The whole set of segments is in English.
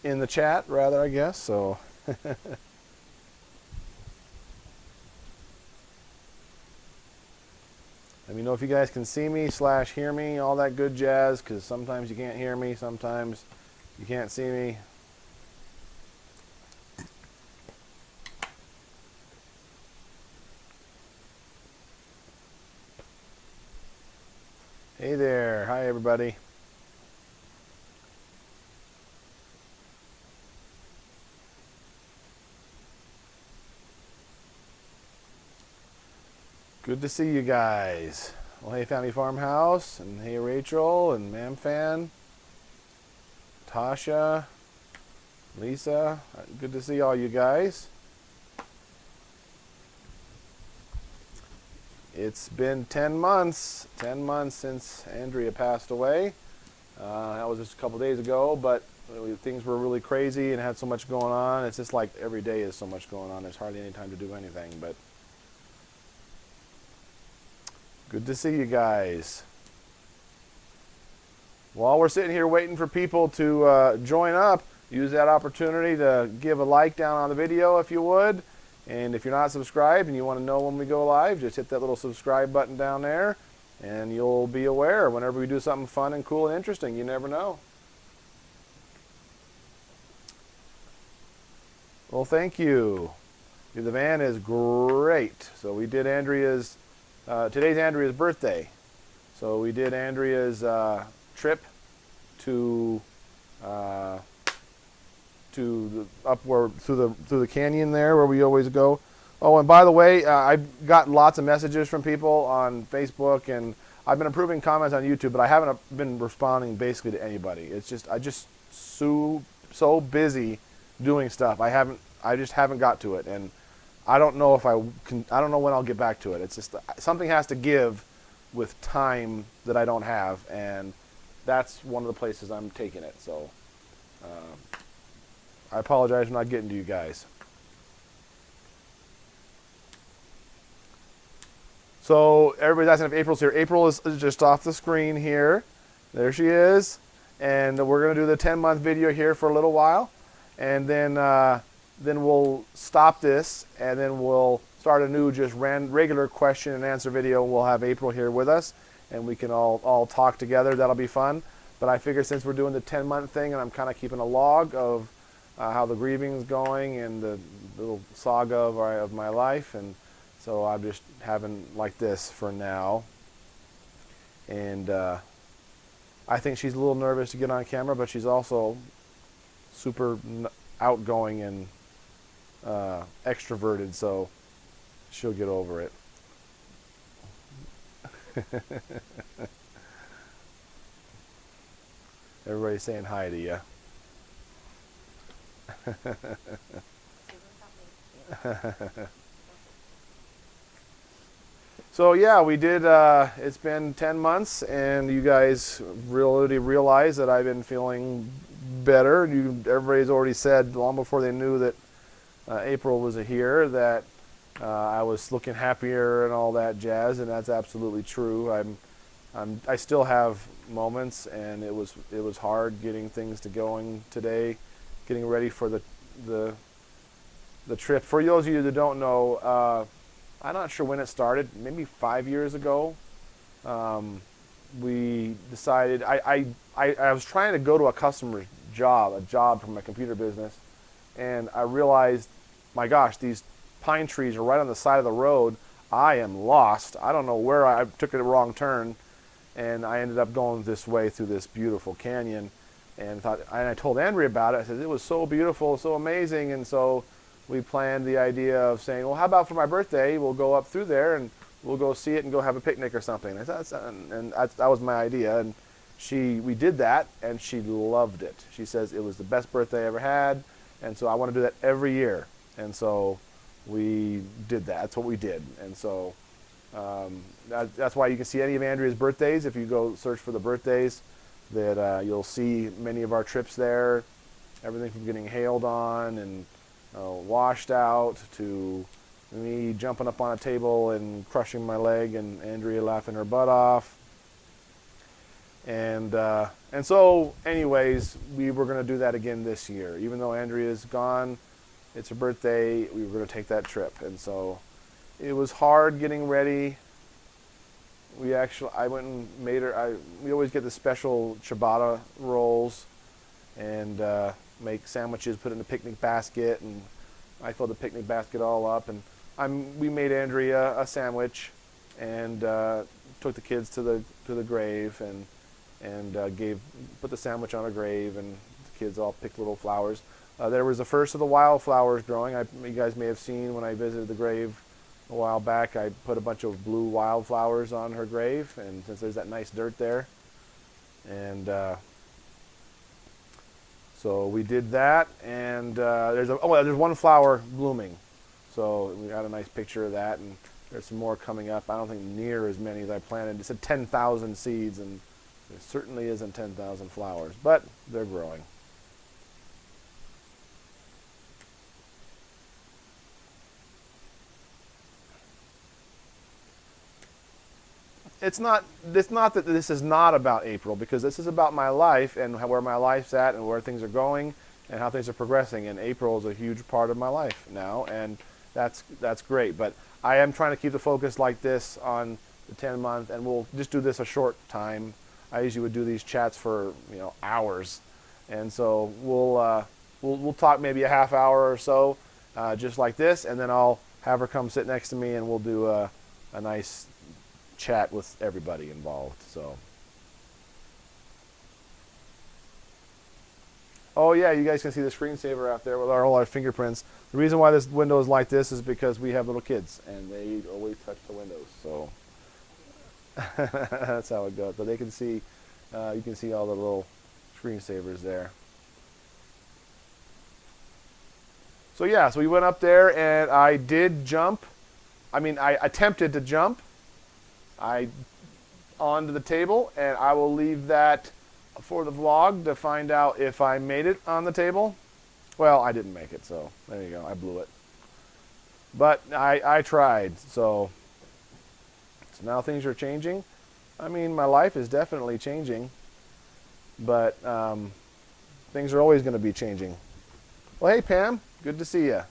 in the chat, rather, I guess. So. Let me know if you guys can see me / hear me, all that good jazz, because sometimes you can't hear me, sometimes you can't see me. Hey there. Hi, everybody. Good to see you guys. Well, hey, Family Farmhouse, and hey, Rachel, and Mam Fan, Tasha, Lisa. Good to see all you guys. It's been 10 months. 10 months since Andrea passed away. That was just a couple days ago, but things were really crazy and had so much going on. It's just like every day is so much going on. There's hardly any time to do anything, but good to see you guys. While we're sitting here waiting for people to join up, use that opportunity to give a like down on the video if you would. And if you're not subscribed and you want to know when we go live, just hit that little subscribe button down there and you'll be aware whenever we do something fun and cool and interesting. You never know. Well, thank you. The van is great. So we did Andrea's, today's Andrea's birthday. So we did Andrea's trip to the upward through the canyon there where we always go. Oh, and by the way, I've got lots of messages from people on Facebook, and I've been approving comments on YouTube, but I haven't been responding basically to anybody. It's just I just so busy doing stuff. I just haven't got to it, and I don't know if I don't know when I'll get back to it. It's just something has to give with time that I don't have, and that's one of the places I'm taking it. So I apologize for not getting to you guys. So everybody's asking if April's here. April is just off the screen here. There she is. And we're going to do the 10-month video here for a little while. And then we'll stop this, and then we'll start a new just regular question and answer video. We'll have April here with us, and we can all talk together. That'll be fun. But I figure since we're doing the 10-month thing, and I'm kind of keeping a log of how the grieving's going and the little saga of my life, and so I'm just having like this for now. And I think she's a little nervous to get on camera, but she's also super outgoing and extroverted, so she'll get over it. Everybody's saying hi to you. So yeah, we did, it's been 10 months, and you guys really realize that I've been feeling better. Everybody's already said long before they knew that April was here that I was looking happier and all that jazz, and that's absolutely true. I still have moments, and it was hard getting things to going today, getting ready for the trip. For those of you that don't know, I'm not sure when it started, maybe 5 years ago. We decided, I was trying to go to a customer's job, a job from my computer business, and I realized, my gosh, these pine trees are right on the side of the road. I am lost. I don't know where I took a wrong turn, and I ended up going this way through this beautiful canyon, and I told Andrea about it. I said, it was so beautiful, so amazing, and so we planned the idea of saying, well, how about for my birthday, we'll go up through there and we'll go see it and go have a picnic or something. And that was my idea. And we did that, and she loved it. She says it was the best birthday I ever had, and so I want to do that every year. And so we did that. That's what we did. And so that's why you can see any of Andrea's birthdays. If you go search for the birthdays, that you'll see many of our trips there. Everything from getting hailed on and washed out to me jumping up on a table and crushing my leg and Andrea laughing her butt off. And so, anyways, we were going to do that again this year. Even though Andrea's gone, it's her birthday, we were going to take that trip. And so it was hard getting ready. I went and made her, we always get the special ciabatta rolls and make sandwiches, put it in a picnic basket, and I filled the picnic basket all up. And we made Andrea a sandwich and took the kids to the grave and put the sandwich on a grave, and the kids all picked little flowers. There was the first of the wildflowers growing. You guys may have seen when I visited the grave a while back, I put a bunch of blue wildflowers on her grave, and since there's that nice dirt there, and so we did that. And there's one flower blooming, so we got a nice picture of that, and there's some more coming up. I don't think near as many as I planted. It said 10,000 seeds, and there certainly isn't 10,000 flowers, but they're growing. It's not that this is not about April, because this is about my life and where my life's at and where things are going and how things are progressing. And April is a huge part of my life now, and that's great. But I am trying to keep the focus like this on the 10-month, and we'll just do this a short time. I usually would do these chats for hours, and so we'll talk maybe a half hour or so, just like this, and then I'll have her come sit next to me, and we'll do a nice chat with everybody involved. So, oh yeah, you guys can see the screensaver out there with all our fingerprints. The reason why this window is like this is because we have little kids, and they always touch the windows. So that's how it goes. But they can see, you can see all the little screensavers there. So yeah, so we went up there, and I did jump. I mean, I attempted to jump. Onto the table, and I will leave that for the vlog to find out if I made it on the table. Well, I didn't make it, so there you go. I blew it. But I tried, so now things are changing. I mean, my life is definitely changing, but things are always going to be changing. Well, hey, Pam, good to see you.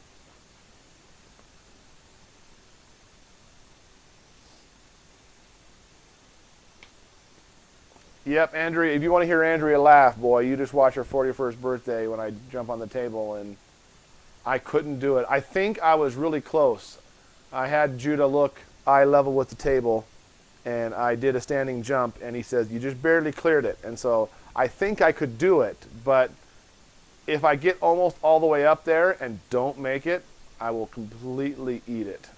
Yep, Andrea, if you want to hear Andrea laugh, boy, you just watch her 41st birthday when I jump on the table, and I couldn't do it. I think I was really close. I had Judah look eye level with the table, and I did a standing jump, and he says, you just barely cleared it. And so I think I could do it, but if I get almost all the way up there and don't make it, I will completely eat it.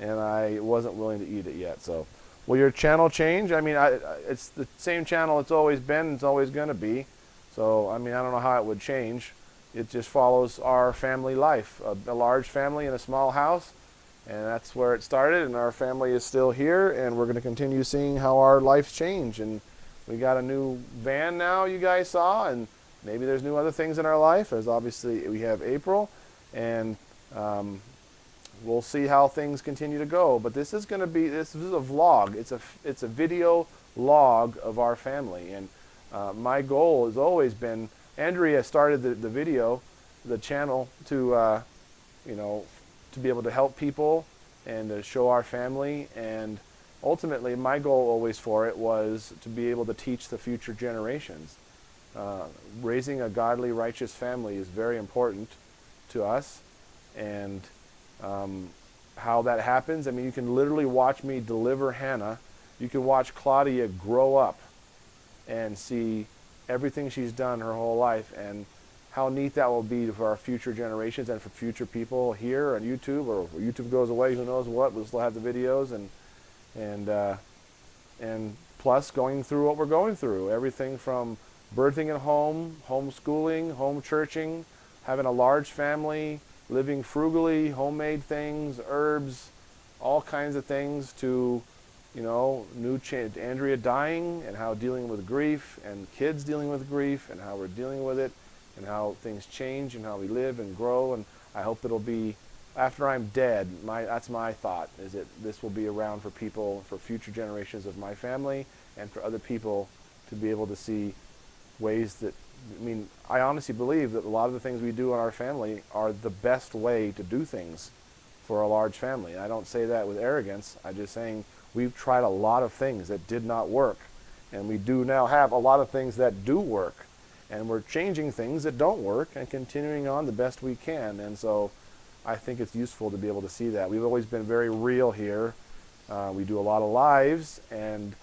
And I wasn't willing to eat it yet, so. Will your channel change? I mean, it's the same channel it's always been. It's always going to be. So, I mean, I don't know how it would change. It just follows our family life. A large family in a small house. And that's where it started. And our family is still here. And we're going to continue seeing how our lives change. And we got a new van now, you guys saw. And maybe there's new other things in our life. There's obviously, we have April. And we'll see how things continue to go, but this is a vlog. It's a video log of our family, and my goal has always been. Andrea started the channel to be able to help people and to show our family, and ultimately my goal always for it was to be able to teach the future generations. Raising a godly, righteous family is very important to us, and how that happens. I mean, you can literally watch me deliver Hannah. You can watch Claudia grow up and see everything she's done her whole life, and how neat that will be for our future generations and for future people here on YouTube, or if YouTube goes away, who knows what. We'll still have the videos, and plus going through what we're going through. Everything from birthing at home, homeschooling, home churching, having a large family, living frugally, homemade things, herbs, all kinds of things, to, Andrea dying, and how dealing with grief, and kids dealing with grief, and how we're dealing with it, and how things change, and how we live and grow. And I hope it'll be, after I'm dead, that's my thought, is that this will be around for people, for future generations of my family, and for other people to be able to see ways that, I mean, I honestly believe that a lot of the things we do in our family are the best way to do things for a large family. I don't say that with arrogance. I'm just saying we've tried a lot of things that did not work, and we do now have a lot of things that do work, and we're changing things that don't work and continuing on the best we can. And so I think it's useful to be able to see that. We've always been very real here. We do a lot of lives, and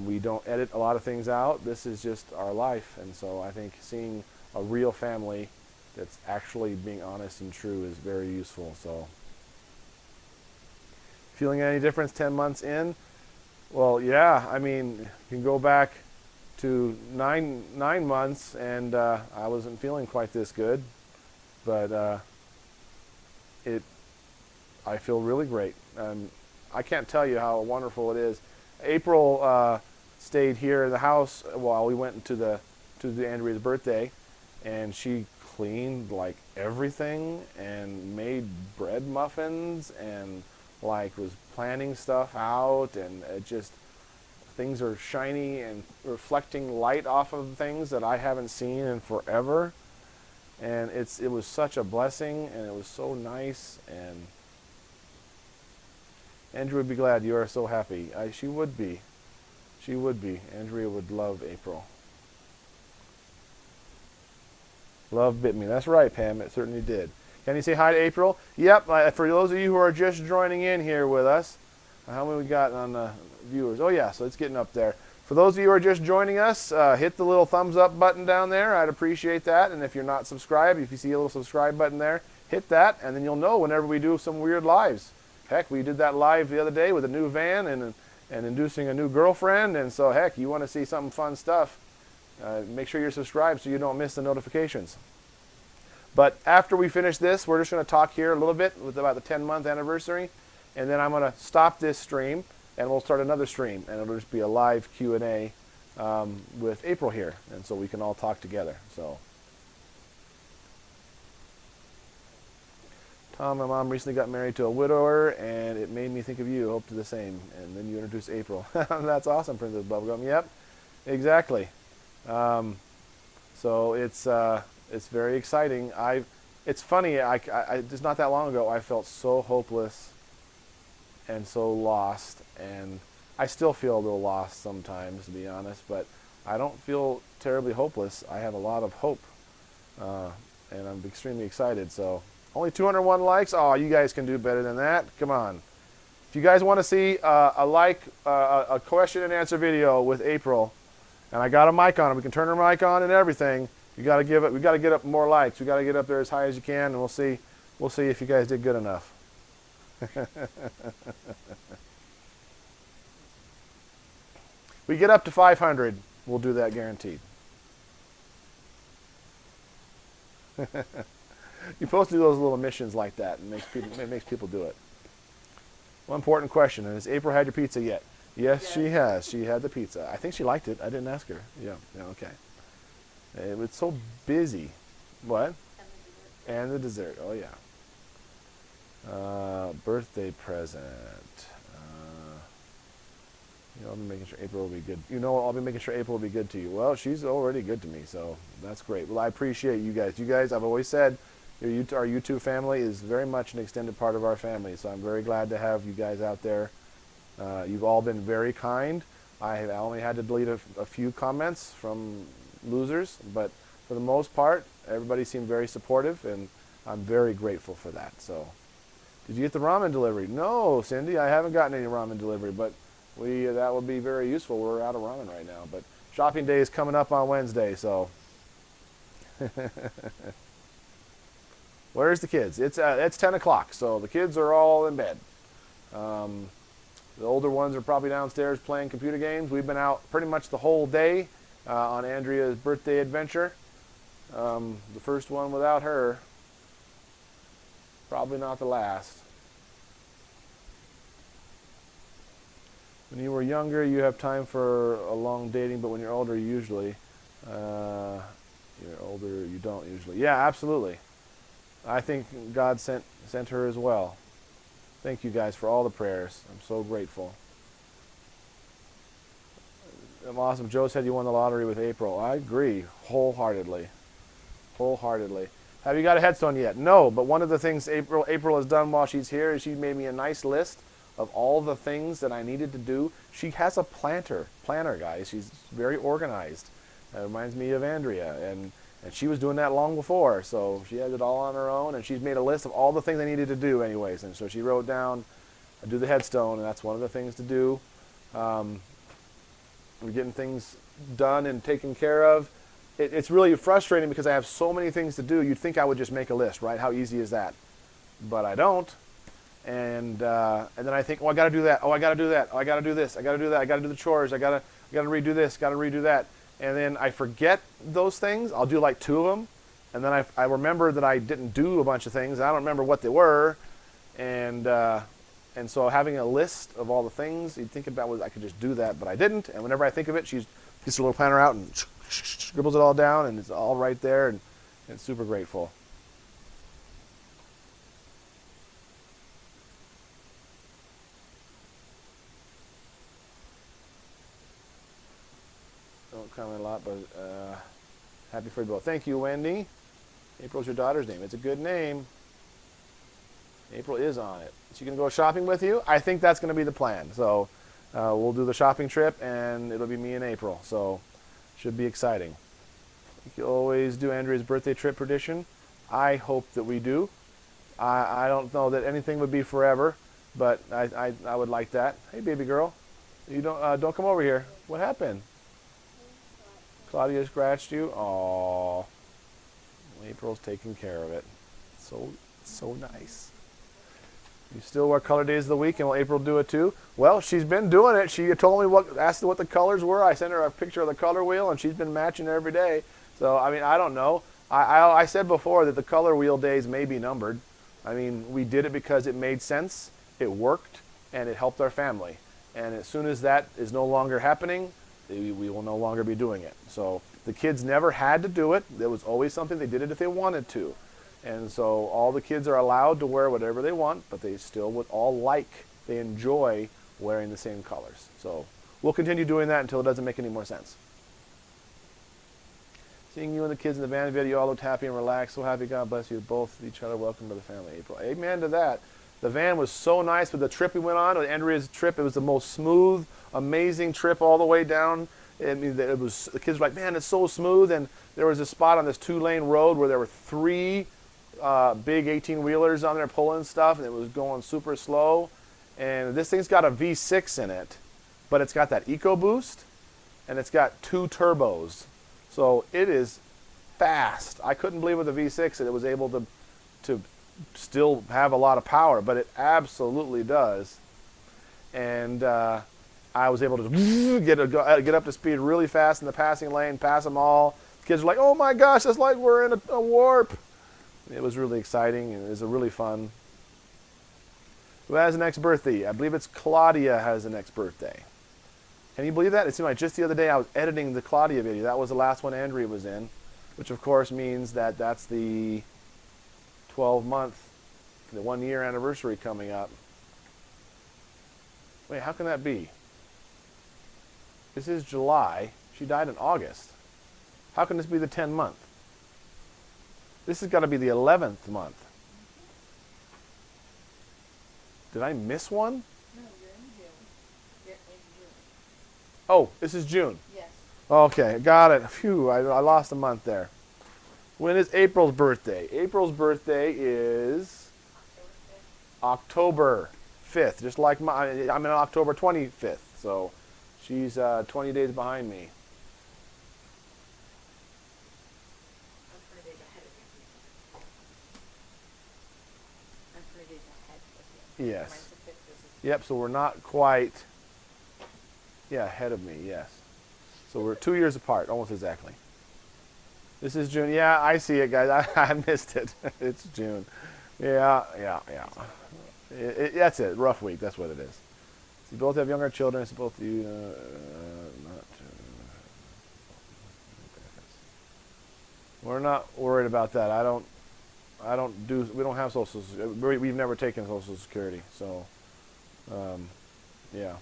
we don't edit a lot of things out. This is just our life. And so I think seeing a real family that's actually being honest and true is very useful. So feeling any difference 10 months in? Well, yeah, I mean, you can go back to nine months, and I wasn't feeling quite this good, but I feel really great. I can't tell you how wonderful it is. April stayed here in the house while we went to the Andrea's birthday, and she cleaned like everything and made bread muffins and like was planning stuff out, and it just, things are shiny and reflecting light off of things that I haven't seen in forever, and it was such a blessing, and it was so nice. And Andrea would be glad you are so happy. She would be. She would be. Andrea would love April. Love bit me. That's right, Pam. It certainly did. Can you say hi to April? Yep. For those of you who are just joining in here with us, how many we got on the viewers? Oh, yeah. So it's getting up there. For those of you who are just joining us, hit the little thumbs up button down there. I'd appreciate that. And if you're not subscribed, if you see a little subscribe button there, hit that, and then you'll know whenever we do some weird lives. Heck, we did that live the other day with a new van and inducing a new girlfriend. And so, heck, you want to see some fun stuff, make sure you're subscribed so you don't miss the notifications. But after we finish this, we're just going to talk here a little bit with about the 10-month anniversary. And then I'm going to stop this stream, and we'll start another stream. And it'll just be a live Q&A with April here. And so we can all talk together. So, Tom, my mom recently got married to a widower, and it made me think of you. Hope to the same. And then you introduced April. That's awesome, Princess Bubblegum. Yep, exactly. So it's very exciting. It's funny. Just not that long ago, I felt so hopeless and so lost, and I still feel a little lost sometimes, to be honest. But I don't feel terribly hopeless. I have a lot of hope, and I'm extremely excited. So. Only 201 likes. Oh, you guys can do better than that. Come on. If you guys want to see a question and answer video with April, and I got a mic on it, we can turn her mic on and everything. We got to get up more likes. We got to get up there as high as you can, and we'll see if you guys did good enough. We get up to 500, we'll do that guaranteed. You're supposed to do those little missions like that. It makes people do it. One important question, and has April had your pizza yet? Yes, she has. She had the pizza. I think she liked it. I didn't ask her. Yeah, okay. It was so busy. What? And the dessert. Oh, yeah. Birthday present. I'll be making sure April will be good. I'll be making sure April will be good to you. Well, she's already good to me, so that's great. Well, I appreciate you guys. You guys, I've always said, our YouTube family is very much an extended part of our family, so I'm very glad to have you guys out there. You've all been very kind. I only had to delete a few comments from losers, but for the most part, everybody seemed very supportive, and I'm very grateful for that. So, did you get the ramen delivery? No, Cindy, I haven't gotten any ramen delivery, but that would be very useful. We're out of ramen right now, but shopping day is coming up on Wednesday, so. Where's the kids? It's 10 o'clock, so the kids are all in bed. The older ones are probably downstairs playing computer games. We've been out pretty much the whole day on Andrea's birthday adventure. The first one without her. Probably not the last. When you were younger, you have time for a long dating, but when you're older, you don't usually. Yeah, absolutely. I think God sent her as well. Thank you guys for all the prayers. I'm so grateful. Awesome. Joe said you won the lottery with April. I agree wholeheartedly. Wholeheartedly. Have you got a headstone yet? No, but one of the things April has done while she's here is she made me a nice list of all the things that I needed to do. She has a planner, guys. She's very organized. It reminds me of Andrea, and she was doing that long before, so she has it all on her own, and she's made a list of all the things I needed to do anyways, and so she wrote down, do the headstone, and that's one of the things to do. We're getting things done and taken care of. It's really frustrating because I have so many things to do. You'd think I would just make a list, right? How easy is that? But I don't. And then I think, oh, I got to do that. Oh, I got to do that. Oh, I got to do this. I got to do that. I got to do the chores. I got to redo this. Got to redo that. And then I forget those things. I'll do like 2 of them, and then I remember that I didn't do a bunch of things. I don't remember what they were, and so having a list of all the things you'd think about was I could just do that, but I didn't. And whenever I think of it, she gets her little planner out and scribbles it all down, and it's all right there, and it's super grateful. Don't comment a lot, but happy for you both. Thank you, Wendy. April's your daughter's name. It's a good name. April is on it. She can go shopping with you? I think that's going to be the plan. So we'll do the shopping trip, and it'll be me and April. So should be exciting. You can always do Andrea's birthday trip tradition. I hope that we do. I don't know that anything would be forever, but I would like that. Hey, baby girl. You don't come over here. What happened? Claudia scratched you? Aww. April's taking care of it. So nice. You still wear color days of the week, and will April do it too? Well, she's been doing it. She told me asked what the colors were. I sent her a picture of the color wheel, and she's been matching every day. So, I mean, I don't know. I said before that the color wheel days may be numbered. I mean, we did it because it made sense, it worked, and it helped our family. And as soon as that is no longer happening, we will no longer be doing it. So the kids never had to do it. There was always something. They did it if they wanted to. And so all the kids are allowed to wear whatever they want, but they still would all they enjoy wearing the same colors. So we'll continue doing that until it doesn't make any more sense. Seeing you and the kids in the van video, you all looked happy and relaxed. So happy, God bless you both, each other. Welcome to the family, April. Amen to that. The van was so nice with the trip we went on, with Andrea's trip. It was the most smooth, amazing trip all the way down. I mean, the kids were like, man, it's so smooth. And there was a spot on this 2-lane road where there were 3 big 18-wheelers on there pulling stuff, and it was going super slow. And this thing's got a V6 in it, but it's got that EcoBoost, and it's got 2 turbos. So it is fast. I couldn't believe with the V6 that it was able to still have a lot of power, but it absolutely does. And I was able to get up to speed really fast in the passing lane, pass them all. Kids were like, oh my gosh, it's like we're in a warp. It was really exciting, and it was really fun. Who has the next birthday? I believe it's Claudia has the next birthday. Can you believe that? It seemed like just the other day I was editing the Claudia video. That was the last one Andrea was in, which of course means that that's the 12-month, the 1-year anniversary coming up. Wait, how can that be? This is July. She died in August. How can this be the 10-month? This has got to be the 11th month. Did I miss one? No, you're in June. You're in June. Oh, this is June. Yes. Okay, got it. Phew, I lost a month there. When is April's birthday? April's birthday is October 5th, just like mine. I'm in October 25th, so she's 20 days behind me. I'm 3 days ahead of you. I'm 3 days ahead of you. Yes. Mine's the 5th. This is Yep, so we're not quite, ahead of me, yes. So we're 2 years apart, almost exactly. This is June. Yeah, I see it, guys. I missed it. It's June. Yeah. That's it. Rough week. That's what it is. So you both have younger children. So both of you not. We're not worried about that. We don't have Social Security. We've never taken Social Security. So, yeah.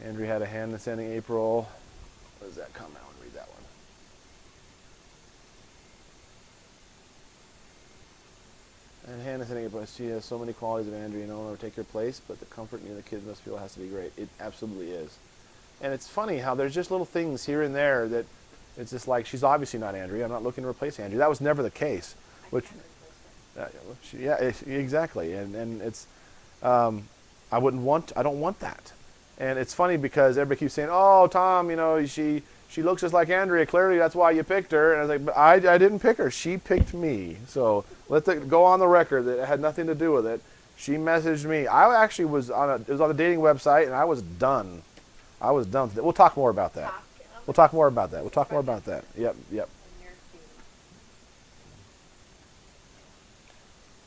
Andrea had a hand in sending April. What does that comment? I want to read that one. And Hannah sending April. She has so many qualities of Andrea. No one will take your place, but the comfort you and the kids must feel has to be great. It absolutely is. And it's funny how there's just little things here and there that it's just like, she's obviously not Andrea. I'm not looking to replace Andrea. That was never the case. Which, exactly. And it's, I don't want that. And it's funny because everybody keeps saying, oh, Tom, you know, she looks just like Andrea. Clearly, that's why you picked her. And I was like, but I didn't pick her. She picked me. So let's go on the record that it had nothing to do with it. She messaged me. I actually was it was on a dating website, and I was done. I was done. We'll talk more about that. We'll talk more about that. We'll talk more about that. Yep.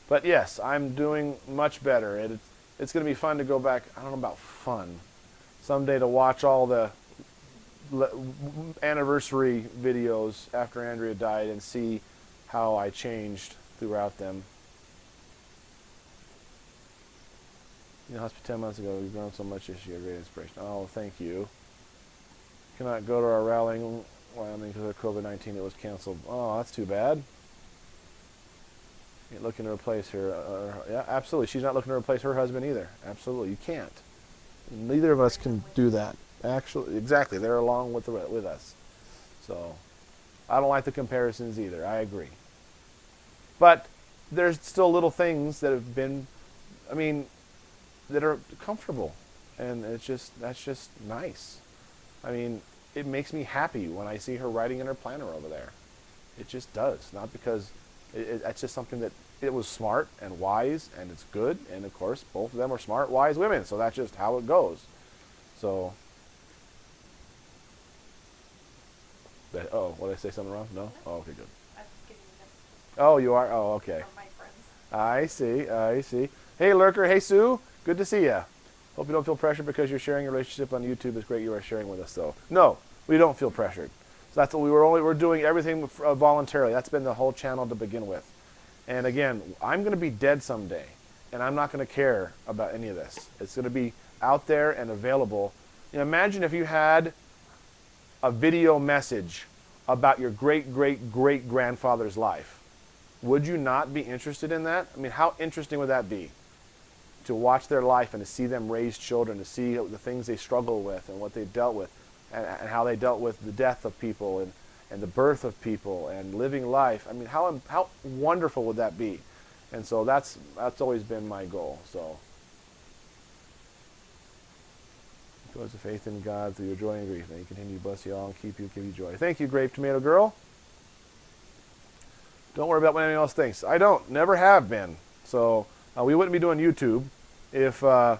But yes, I'm doing much better. It's going to be fun to go back. I don't know about fun. Someday to watch all the anniversary videos after Andrea died and see how I changed throughout them. You know, hospital 10 months ago, we've grown so much this year. Great inspiration. Oh, thank you. Cannot go to our rally in Wyoming because of COVID-19. It was canceled. Oh, that's too bad. You're looking to replace her. Yeah, absolutely. She's not looking to replace her husband either. Absolutely. You can't. Neither of us can do that. Actually, exactly. They're along with us. So, I don't like the comparisons either. I agree. But there's still little things that have been, that are comfortable. And that's just nice. It makes me happy when I see her writing in her planner over there. It just does. Not because it's just something that it was smart and wise and it's good. And of course, both of them are smart, wise women. So that's just how it goes. So, what did I say something wrong? No? Oh, okay, good. I was giving you messages Oh, you are? Oh, okay. from my friends. I see. Hey, Lurker. Hey, Sue. Good to see you. Hope you don't feel pressured because you're sharing your relationship on YouTube. It's great you are sharing with us, though. No, we don't feel pressured. So that's what we're doing everything voluntarily. That's been the whole channel to begin with. And again, I'm going to be dead someday, and I'm not going to care about any of this. It's going to be out there and available. Imagine if you had a video message about your great-great-great-grandfather's life. Would you not be interested in that? How interesting would that be? To watch their life and to see them raise children, to see the things they struggle with and what they dealt with, and how they dealt with the death of people and the birth of people and living life. How wonderful would that be? And so that's always been my goal. So, because of faith in God through your joy and grief, may He continue to bless you all and keep you, give you joy. Thank you, Grape Tomato Girl. Don't worry about what anyone else thinks. I don't. Never have been. So we wouldn't be doing YouTube if I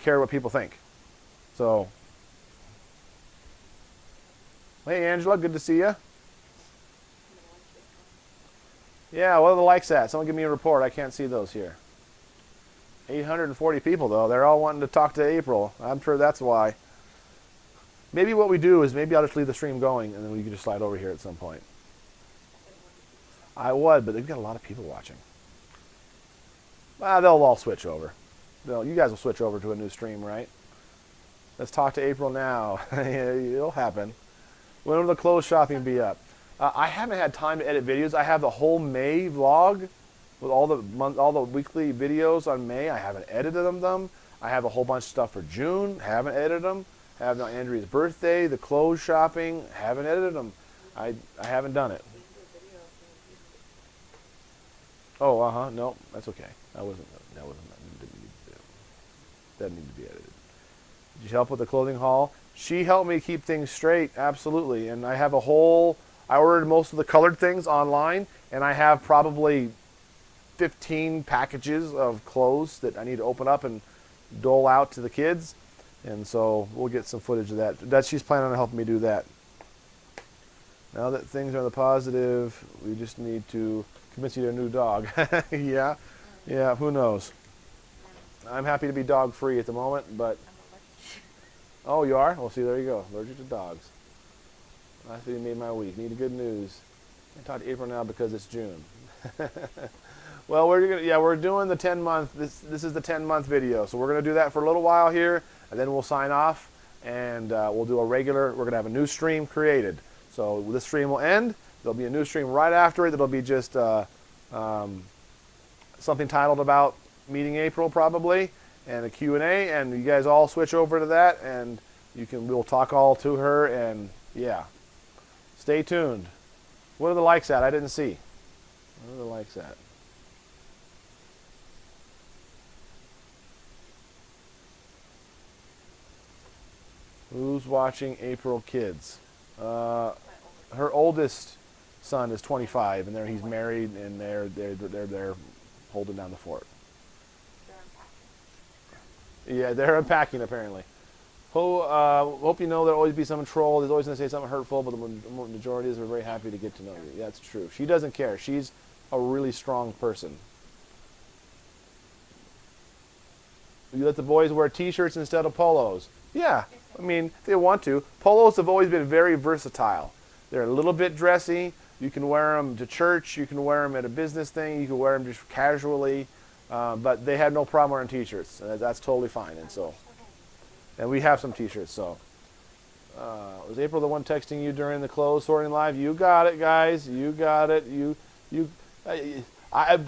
care what people think. So, hey, Angela, good to see you. Yeah, what are the likes at? Someone give me a report. I can't see those here. 840 people, though. They're all wanting to talk to April. I'm sure that's why. Maybe what we do is maybe I'll just leave the stream going, and then we can just slide over here at some point. I would, but they've got a lot of people watching. They'll all switch over. You guys will switch over to a new stream, right? Let's talk to April now. It'll happen. When will the clothes shopping be up? I haven't had time to edit videos. I have the whole May vlog with all the weekly videos on May. I haven't edited them. I have a whole bunch of stuff for June. Haven't edited them. I have now Andrea's birthday, the clothes shopping. Haven't edited them. I haven't done it. Oh, no, that's okay. That didn't need to be edited. Did you help with the clothing haul? She helped me keep things straight, absolutely. And I have I ordered most of the colored things online, and I have probably 15 packages of clothes that I need to open up and dole out to the kids. And so we'll get some footage of that. She's planning on helping me do that. Now that things are in the positive, we just need to convince you to a new dog. Yeah, who knows? I'm happy to be dog free at the moment, but oh, you are? Well, see, there you go. Allergic to dogs. Last video made my week. Need good news. I talk to April now because it's June. Well, we're doing the 10-month. This is the 10-month video, so we're gonna do that for a little while here. and then we'll sign off, and we'll do a regular. We're gonna have a new stream created. So this stream will end. There'll be a new stream right after it. That'll be just something titled about meeting April probably, and a Q&A, and you guys all switch over to that, and we'll talk all to her, and yeah. Stay tuned. What are the likes at? I didn't see. What are the likes at? Who's watching April Kids? Her oldest son is 25, and he's married, and they're holding down the fort. Yeah, they're unpacking apparently. Hope you know there'll always be some troll. There's always going to say something hurtful, but the majority is we're very happy to get to know you. Yeah, that's true. She doesn't care. She's a really strong person. You let the boys wear T-shirts instead of polos. Yeah, I mean, if they want to. Polos have always been very versatile. They're a little bit dressy. You can wear them to church. You can wear them at a business thing. You can wear them just casually. But they had no problem wearing T-shirts. That's totally fine. And we have some T-shirts. So, was April the one texting you during the clothes sorting live? You got it, guys. You got it.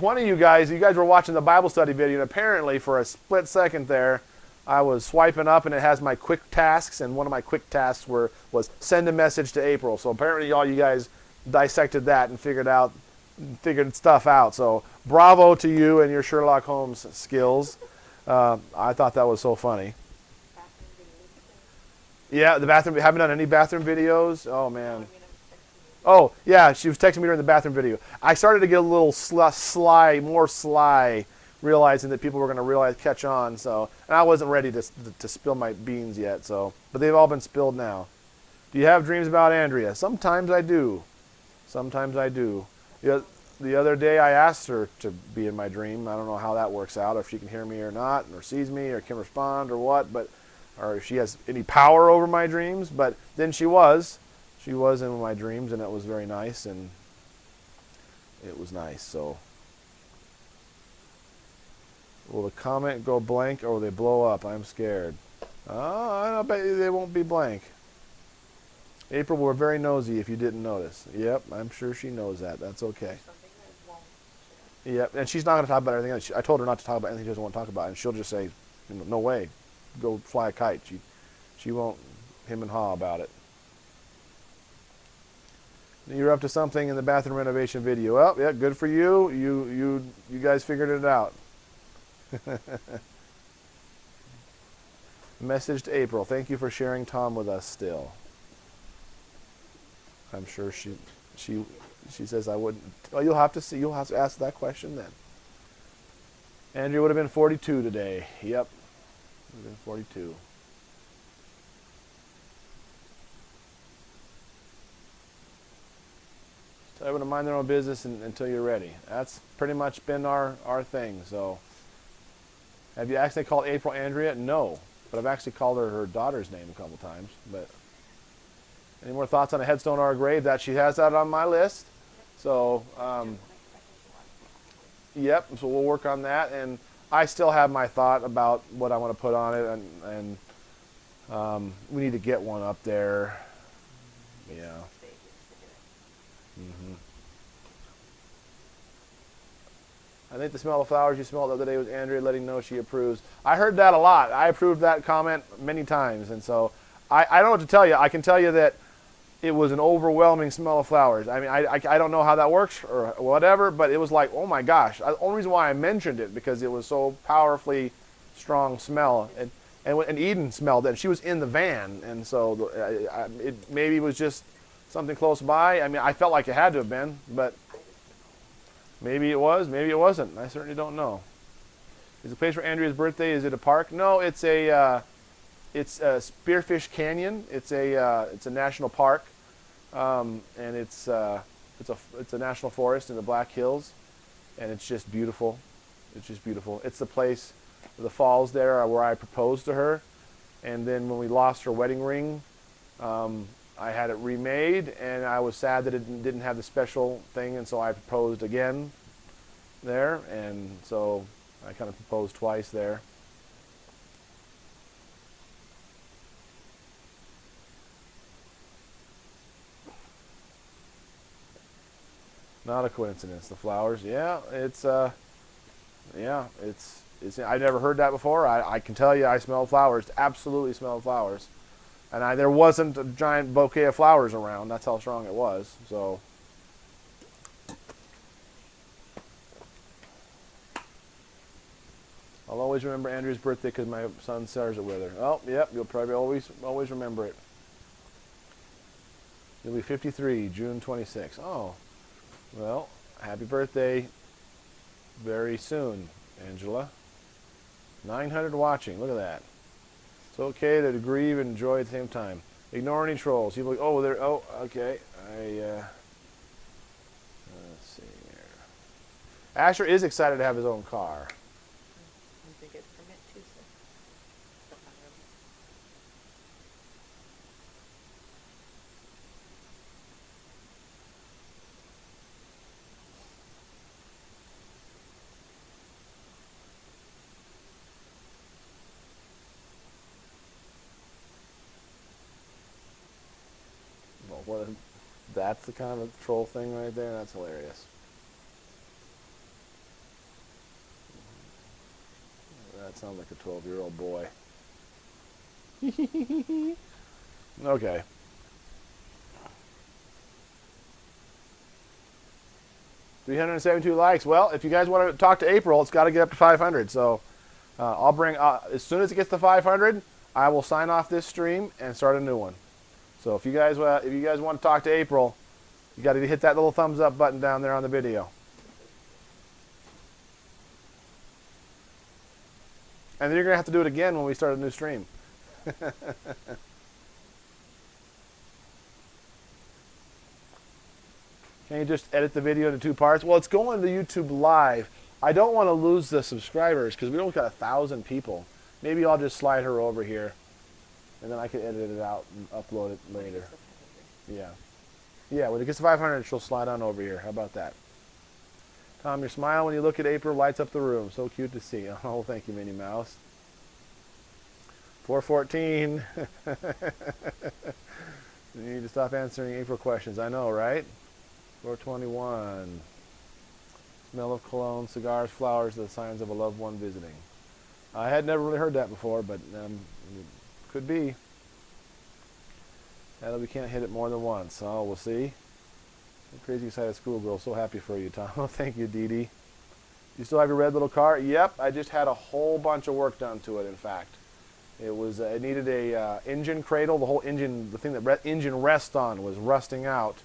One of you guys were watching the Bible study video, and apparently for a split second there, I was swiping up, and it has my quick tasks, and one of my quick tasks was send a message to April. So apparently all you guys dissected that and figured stuff out. So bravo to you and your Sherlock Holmes skills. I thought that was so funny. Yeah, the bathroom. Haven't done any bathroom videos. Oh man. Oh yeah, she was texting me during the bathroom video. I started to get a little more sly, realizing that people were going to catch on. So, and I wasn't ready to spill my beans yet. So, but they've all been spilled now. Do you have dreams about Andrea? Sometimes I do. Sometimes I do. The other day I asked her to be in my dream. I don't know how that works out, if she can hear me or not, or sees me, or can respond, or what, or if she has any power over my dreams. But then she was in my dreams, and it was very nice, and it was nice. So, will the comment go blank, or will they blow up? I'm scared. I bet you they won't be blank. April, we're very nosy if you didn't notice. Yep, I'm sure she knows that. That's okay. Yep, and she's not going to talk about anything else. I told her not to talk about anything she doesn't want to talk about, and she'll just say, no way, go fly a kite. She won't him and haw about it. You're up to something in the bathroom renovation video. Well, yeah, good for you. You guys figured it out. Message to April. Thank you for sharing Tom with us still. I'm sure she says I wouldn't. Well, you'll have to see. You'll have to ask that question then. Andrea would have been 42 today. Yep, would have been 42. So everyone to mind their own business until you're ready. That's pretty much been our thing. So, have you actually called April Andrea? No, but I've actually called her daughter's name a couple times. But any more thoughts on a headstone or a grave? That she has that on my list. So, yep. So we'll work on that, and I still have my thought about what I want to put on it, and we need to get one up there. Yeah. Mm-hmm. I think the smell of flowers you smelled the other day was Andrea letting know she approves. I heard that a lot. I approved that comment many times, and so I don't know what to tell you. I can tell you that it was an overwhelming smell of flowers. I mean, I don't know how that works or whatever, but it was like, oh my gosh. The only reason why I mentioned it because it was so powerfully strong smell, and Eden smelled it. And she was in the van, and so it maybe was just something close by. I mean, I felt like it had to have been, but maybe it was, maybe it wasn't. I certainly don't know. Is the place for Andrea's birthday? Is it a park? No, it's a Spearfish Canyon. It's a national park, and it's a national forest in the Black Hills, and it's just beautiful. It's just beautiful. It's the place, the falls there are where I proposed to her, and then when we lost her wedding ring, I had it remade, and I was sad that it didn't have the special thing, and so I proposed again there, and so I kind of proposed twice there. Not a coincidence. The flowers. Yeah, it's I never heard that before. I can tell you I smell flowers. Absolutely smell flowers. And there wasn't a giant bouquet of flowers around. That's how strong it was. So I'll always remember Andrea's birthday because my son shares it with her. Oh, yep, you'll probably always remember it. You'll be 53, June 26. Oh, well, happy birthday very soon, Angela. 900 watching. Look at that. It's okay to grieve and enjoy at the same time. Ignore any trolls. People, okay. Let's see here. Asher is excited to have his own car. Once we get the permit too, so. Well, that's the kind of troll thing right there. That's hilarious. That sounds like a 12-year-old boy. Okay. $372 likes. Well, if you guys want to talk to April, it's got to get up to 500. So I'll bring, as soon as it gets to 500, I will sign off this stream and start a new one. So if you guys want to talk to April, you got to hit that little thumbs up button down there on the video. And then you're going to have to do it again when we start a new stream. Can you just edit the video into 2 parts? Well, it's going to YouTube Live. I don't want to lose the subscribers because we only got 1,000 people. Maybe I'll just slide her over here, and then I can edit it out and upload it later. Yeah. Yeah, when it gets to 500, she'll slide on over here. How about that? Tom, your smile when you look at April lights up the room. So cute to see. Oh, thank you, Minnie Mouse. 414. You need to stop answering April questions. I know, right? 421. Smell of cologne, cigars, flowers, the signs of a loved one visiting. I had never really heard that before, but it could be. Now we can't hit it more than once. Oh, we'll see. Crazy excited schoolgirl. So happy for you, Tom. Oh, thank you, Dee Dee. You still have your red little car? Yep. I just had a whole bunch of work done to it, in fact. It was it needed a engine cradle. The whole engine, the thing that engine rests on was rusting out.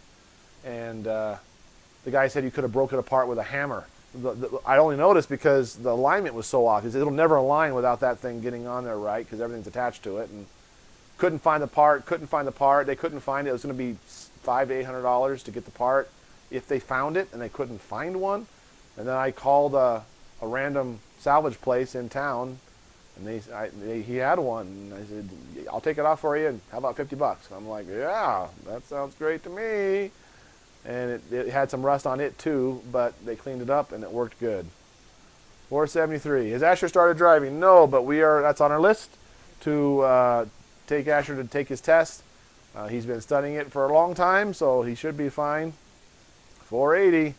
And the guy said you could have broken it apart with a hammer. I only noticed because the alignment was so off. He said it'll never align without that thing getting on there right because everything's attached to it. And couldn't find the part. They couldn't find it. It was going to be $500 to $800 to get the part if they found it, and they couldn't find one. And then I called a random salvage place in town, and he had one. And I said, I'll take it off for you, and how about $50? And I'm like, yeah, that sounds great to me. And it had some rust on it too, but they cleaned it up and it worked good. 473. Has Asher started driving? No, but that's on our list to take Asher to take his test. He's been studying it for a long time, so he should be fine. 480.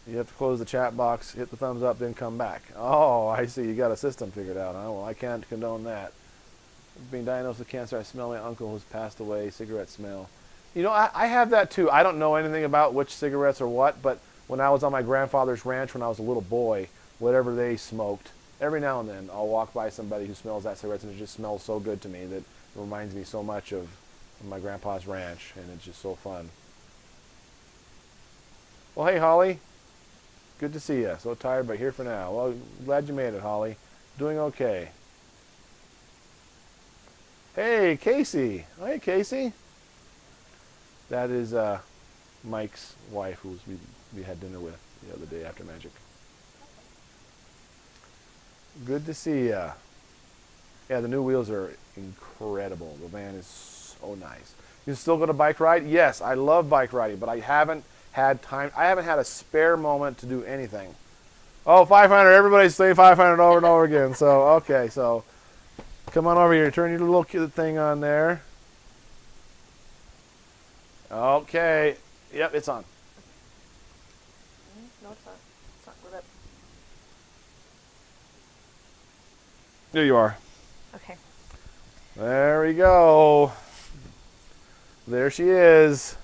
You have to close the chat box, hit the thumbs up, then come back. Oh, I see. You got a system figured out. Huh? Well, I can't condone that. Being diagnosed with cancer, I smell my uncle who's passed away, cigarette smell. You know, I have that too. I don't know anything about which cigarettes or what, but when I was on my grandfather's ranch when I was a little boy, whatever they smoked, every now and then I'll walk by somebody who smells that cigarette, and it just smells so good to me that it reminds me so much of my grandpa's ranch, and it's just so fun. Well, hey, Holly. Good to see you. So tired, but here for now. Well, glad you made it, Holly. Doing okay. Hey, Casey. Oh, hey, Casey. That is Mike's wife, who we had dinner with the other day after Magic. Good to see ya. Yeah, the new wheels are incredible. The van is so nice. You still go to bike ride? Yes, I love bike riding, but I haven't had time. I haven't had a spare moment to do anything. Oh, 500. Everybody's saying 500 over and over again. So, okay, so come on over here. Turn your little thing on there. Okay. Yep, it's on. No, it's not. It's not lit up. There you are. Okay. There we go. There she is.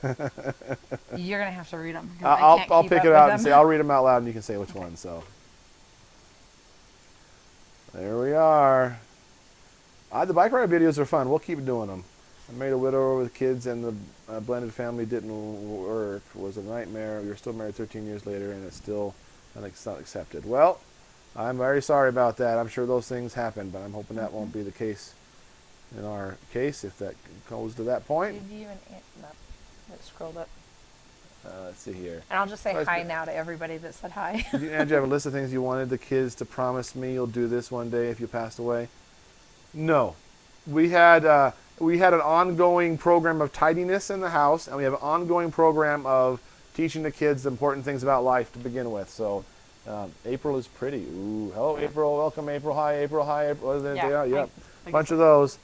You're gonna have to read them. I'll pick it out and say, I'll read them out loud and you can say which one. So there we are. The bike ride videos are fun. We'll keep doing them. I made a widower with kids and the blended family didn't work. It was a nightmare. We were still married 13 years later and it's still not accepted. Well, I'm very sorry about that. I'm sure those things happen, but I'm hoping that won't be the case in our case if that goes to that point. Did you even no, it scrolled up. Let's see here. And I'll just say hi now to everybody that said hi. Did you, Andrea, have a list of things you wanted the kids to promise me you'll do this one day if you passed away? No. We had an ongoing program of tidiness in the house, and we have an ongoing program of teaching the kids the important things about life to begin with. So April is pretty. Ooh, hello, April. Welcome, April. Hi, April. Hi, April. Yeah. Yep. Bunch of those.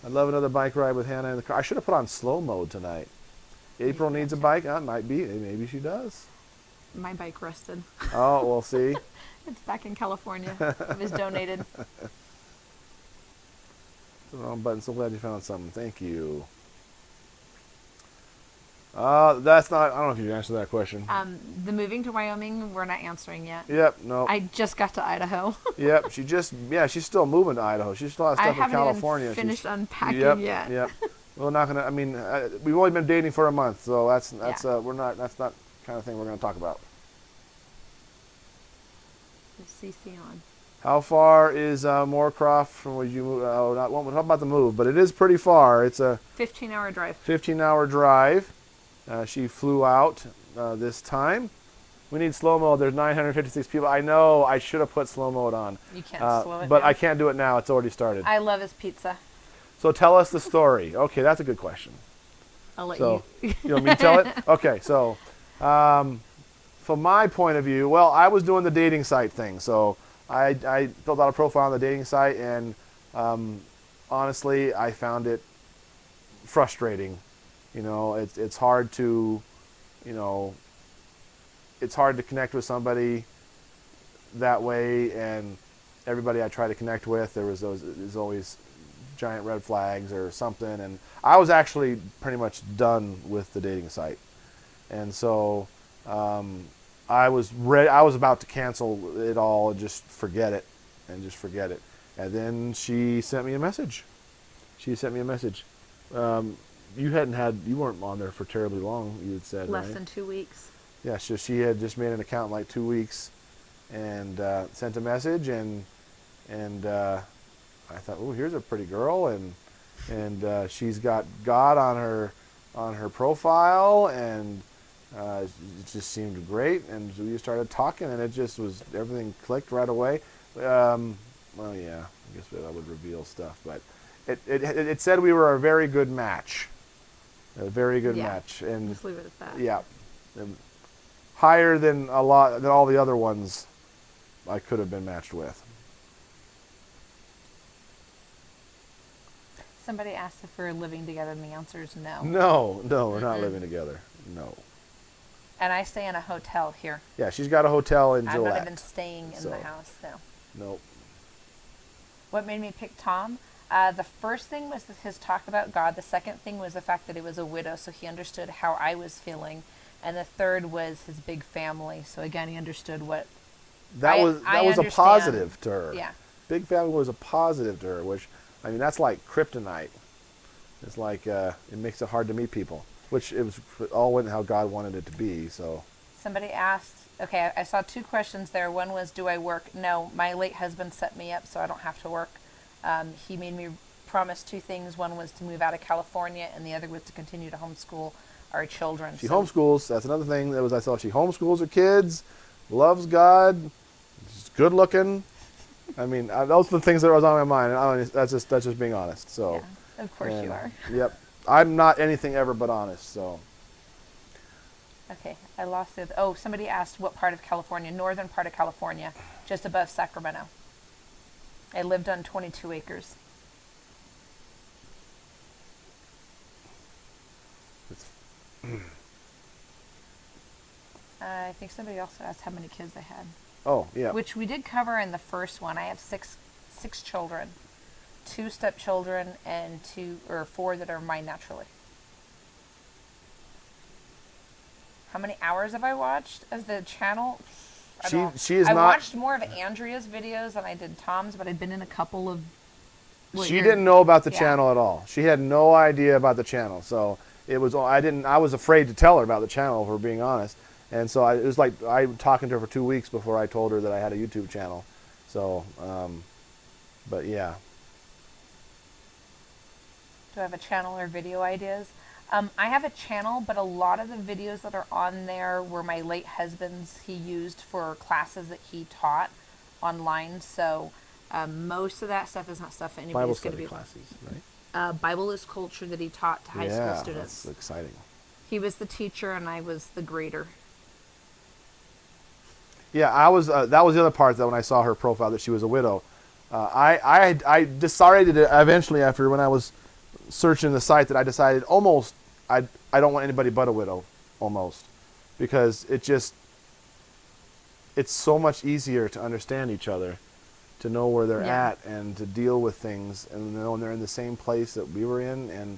I'd love another bike ride with Hannah in the car. I should have put on slow mode tonight. April needs a bike. Might be. Maybe she does. My bike rusted. Oh, we'll see. It's back in California. It was donated. The wrong button. So glad you found something. Thank you. That's not. I don't know if you answered that question. The moving to Wyoming, we're not answering yet. Yep. No. I just got to Idaho. Yep. She's still moving to Idaho. She still has stuff in California. I haven't even finished unpacking yet. Yep. We're not gonna. I mean, we've only been dating for a month, so that's we're not. That's not the kind of thing we're gonna talk about. CC on. How far is Moorcroft from where you move? Not talk about the move, but it is pretty far. It's a 15-hour drive. 15-hour drive. She flew out this time. We need slow mode. There's 956 people. I know I should have put slow mode on. You can't slow it but down. I can't do it now. It's already started. I love his pizza. So tell us the story. Okay, that's a good question. I'll let So you. you want me to tell it? Okay, so from my point of view, well, I was doing the dating site thing. So I filled out a profile on the dating site, and honestly, I found it frustrating. You know, it's hard to, it's hard to connect with somebody that way, and everybody I try to connect with, there's always giant red flags or something, and I was actually pretty much done with the dating site, and so I was about to cancel it all and just forget it, and then she sent me a message. You weren't on there for terribly long, you had said, Less right? than 2 weeks. Yeah, so she had just made an account in like 2 weeks and sent a message, and I thought, oh, here's a pretty girl, and she's got God on her profile, and it just seemed great, and we started talking, and it just was, everything clicked right away. Well, yeah, I guess I would reveal stuff, but it said we were a very good match. A very good match, and just leave it at that. Yeah, higher than all the other ones I could have been matched with. Somebody asked if we're living together, and the answer is no. No, we're not living together. No. And I stay in a hotel here. Yeah, she's got a hotel in Gillette. I'm not even staying in the house, no. Nope. What made me pick Tom? The first thing was his talk about God. The second thing was the fact that he was a widow, so he understood how I was feeling. And the third was his big family. So again, he understood what that was a positive to her. Yeah. Big family was a positive to her, which, I mean, that's like kryptonite. It's like it makes it hard to meet people, which it was all went how God wanted it to be. So somebody asked, okay, I saw 2 questions there. One was, do I work? No, my late husband set me up so I don't have to work. He made me promise 2 things. One was to move out of California, and the other was to continue to homeschool our children. She homeschools. That's another thing that was I saw. She homeschools her kids, loves God, she's good looking. I mean, those are the things that was on my mind. That's just being honest. So, yeah, of course you are. Yep, I'm not anything ever but honest. So. Okay, I lost it. Oh, somebody asked what part of California? Northern part of California, just above Sacramento. I lived on 22 acres. I think somebody also asked how many kids I had. Oh, yeah. Which we did cover in the first one. I have six children, 2 stepchildren, and 4 that are mine naturally. How many hours have I watched as the channel? I watched more of Andrea's videos than I did Tom's, but I'd been in a couple of. She didn't know about the channel at all. She had no idea about the channel, so it was. I was afraid to tell her about the channel, if we're being honest. And so it was like I was talking to her for 2 weeks before I told her that I had a YouTube channel. So, but yeah. Do I have a channel or video ideas? I have a channel, but a lot of the videos that are on there were my late husband's he used for classes that he taught online. So most of that stuff is not stuff anybody's going to be. Bible study classes, right? Bible is culture that he taught to high school students. That's exciting. He was the teacher and I was the grader. Yeah, I was. That was the other part that when I saw her profile that she was a widow. I decided eventually after when I was searching the site that I decided almost I don't want anybody but a widow almost, because it's so much easier to understand each other, to know where they're at and to deal with things, and know when they're in the same place that we were in, and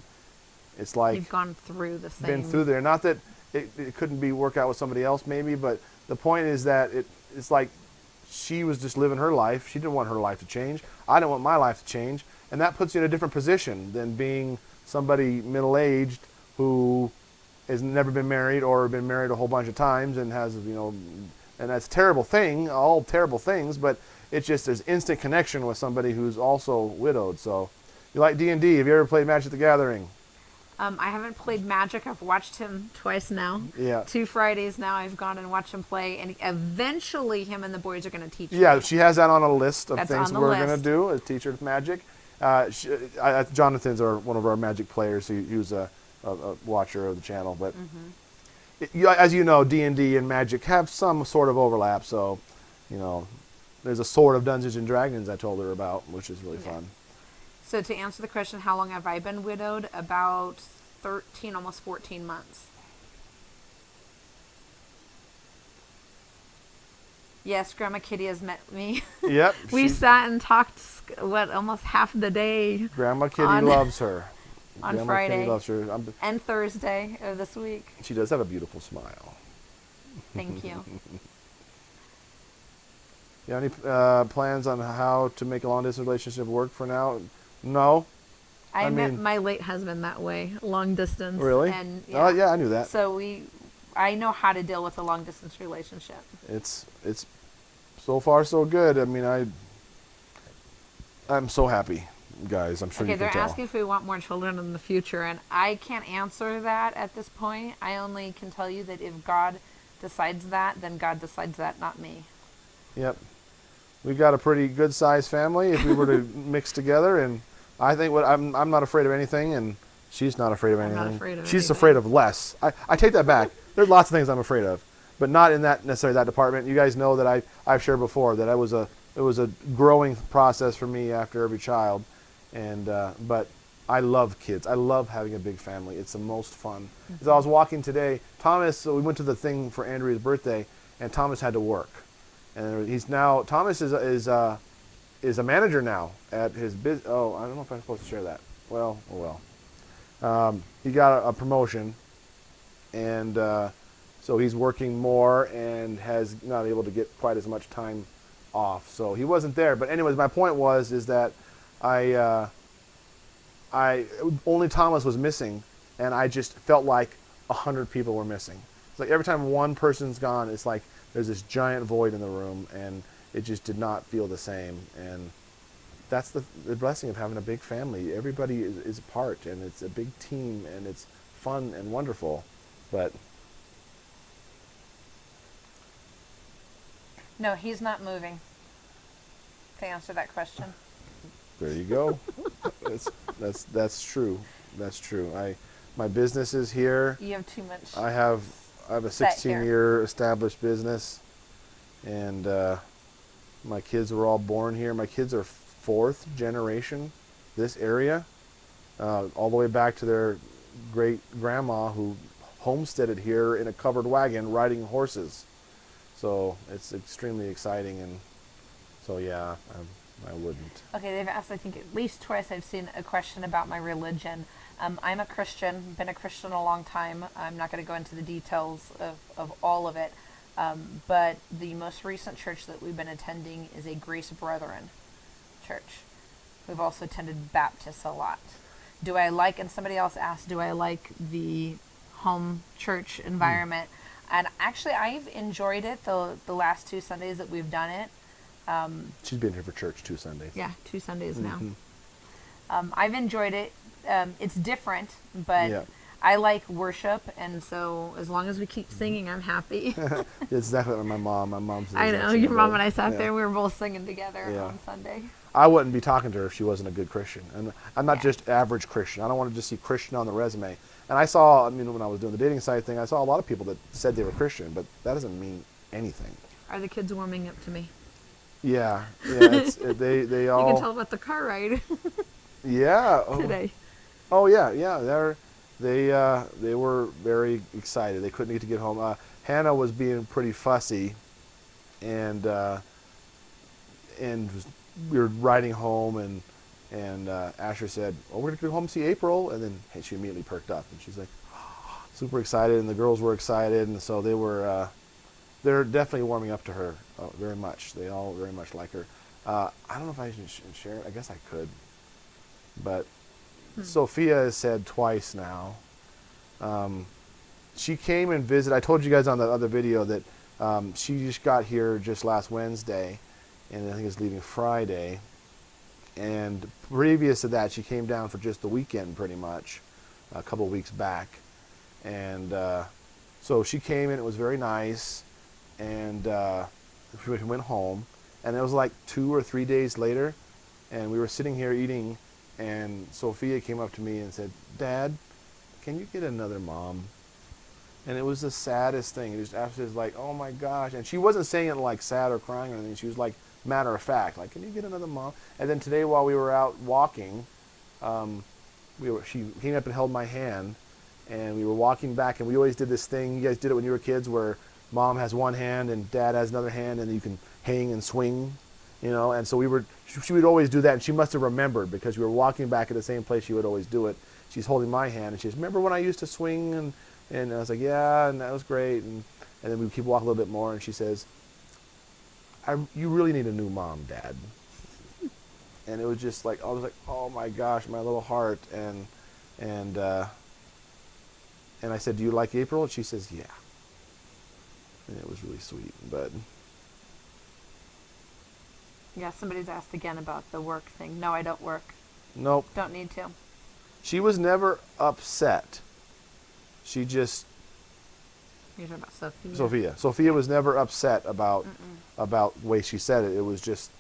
it's like you've gone through the same. Been through there. Not that it couldn't work out with somebody else maybe, but the point is that it's like she was just living her life. She didn't want her life to change. I didn't want my life to change. And that puts you in a different position than being somebody middle-aged who has never been married or been married a whole bunch of times and has, and that's a terrible thing, all terrible things, but it's just there's instant connection with somebody who's also widowed. So you like D&D. Have you ever played Magic the Gathering? I haven't played Magic. I've watched him twice now. Yeah. 2 Fridays now I've gone and watched him play, and eventually him and the boys are going to teach me. Yeah, she has that on a list of things we're going to do, a teacher of Magic. Jonathan's one of our Magic players. He was a watcher of the channel. But as you know, D&D and Magic have some sort of overlap. So, there's a sort of Dungeons and Dragons I told her about, which is really fun. So to answer the question, how long have I been widowed? About 13, almost 14 months. Yes, Grandma Kitty has met me. Yep. We sat and talked, almost half the day. Grandma Kitty loves her. On Grandma Friday. Kitty loves her. And Thursday of this week. She does have a beautiful smile. Thank you. You have any plans on how to make a long-distance relationship work for now? No. I met my late husband that way, long distance. Really? And, Oh, yeah, I knew that. So I know how to deal with a long-distance relationship. It's so far so good. I mean, I'm so happy, guys. I'm sure you can tell. Okay, they're asking if we want more children in the future, and I can't answer that at this point. I only can tell you that if God decides that, then God decides that, not me. Yep. We got a pretty good-sized family if we were to mix together, and I think I'm not afraid of anything, and she's not afraid of anything. I'm not afraid of She's anything. afraid of less. I take that back. There's lots of things I'm afraid of, but not in that necessarily that department. You guys know that I've shared before that it was a growing process for me after every child, and but I love kids. I love having a big family. It's the most fun. As I was walking today, we went to the thing for Andrea's birthday, and Thomas had to work. And Thomas is a manager now at his business. Oh, I don't know if I'm supposed to share that. Well, oh well. He got a promotion, and so he's working more and has not able to get quite as much time off. So he wasn't there. But anyways, my point is that I only Thomas was missing, and I just felt like 100 people were missing. It's like every time one person's gone, it's like there's this giant void in the room, and it just did not feel the same. And that's the blessing of having a big family. Everybody is a part, and it's a big team, and it's fun and wonderful. But no, he's not moving. To answer that question. There you go. That's true. That's true. My business is here. You have too much. I have a 16-year established business, and my kids were all born here. My kids are 4th generation this area, all the way back to their great grandma who homesteaded here in a covered wagon riding horses. So it's extremely exciting, and so yeah, I wouldn't. Okay, they've asked, I think at least twice I've seen a question about my religion. I'm a Christian, been a Christian a long time. I'm not going to go into the details of all of it, but the most recent church that we've been attending is a Grace Brethren church. We've also attended Baptists a lot. Do I like, and somebody else asked, do I like the home church environment? And actually, I've enjoyed it the last 2 Sundays that we've done it. She's been here for church 2 Sundays. Yeah, 2 Sundays now. I've enjoyed it. It's different, but I like worship, and so as long as we keep singing, I'm happy. It's exactly like my mom. My mom's. I know, your mom and I sat there, we were both singing together on Sunday. I wouldn't be talking to her if she wasn't a good Christian. And I'm not just average Christian. I don't want to just see Christian on the resume. And I saw, when I was doing the dating site thing, I saw a lot of people that said they were Christian, but that doesn't mean anything. Are the kids warming up to me? Yeah. They all. You can tell about the car ride. Yeah. Today. Oh yeah. They were very excited. They couldn't wait to get home. Hannah was being pretty fussy, and we were riding home, and Asher said, "Oh, we're gonna go home and see April," and then she immediately perked up, and she's like, super excited, and the girls were excited, and so they're definitely warming up to her very much. They all very much like her. I don't know if I should share it. I guess I could, but Sophia has said twice now. She came and visited. I told you guys on the other video that she just got here just last Wednesday, and I think it's leaving Friday. And previous to that, she came down for just the weekend, pretty much, a couple of weeks back. And so she came in. It was very nice, and we went home. And it was like 2 or 3 days later, and we were sitting here eating, and Sophia came up to me and said, "Dad, can you get another mom?" And it was the saddest thing. It was absolutely like, oh my gosh. And she wasn't saying it like sad or crying or anything. She was like matter of fact, like, "Can you get another mom?" And then today while we were out walking, she came up and held my hand, and we were walking back, and we always did this thing. You guys did it when you were kids, where mom has one hand and dad has another hand, and you can hang and swing, and so she would always do that, and she must have remembered, because we were walking back at the same place she would always do it. She's holding my hand, and she says, "Remember when I used to swing?" And I was like, "Yeah," and that was great. And then we keep walking a little bit more, and she says, "You really need a new mom, Dad." And it was just like, I was like, oh my gosh, my little heart. And I said, "Do you like April?" And she says, "Yeah." And it was really sweet. But yeah, somebody's asked again about the work thing. No, I don't work. Nope. Don't need to. She was never upset. She just... You're talking about Sophia? Sophia. Sophia was never upset about the way she said it. It was just,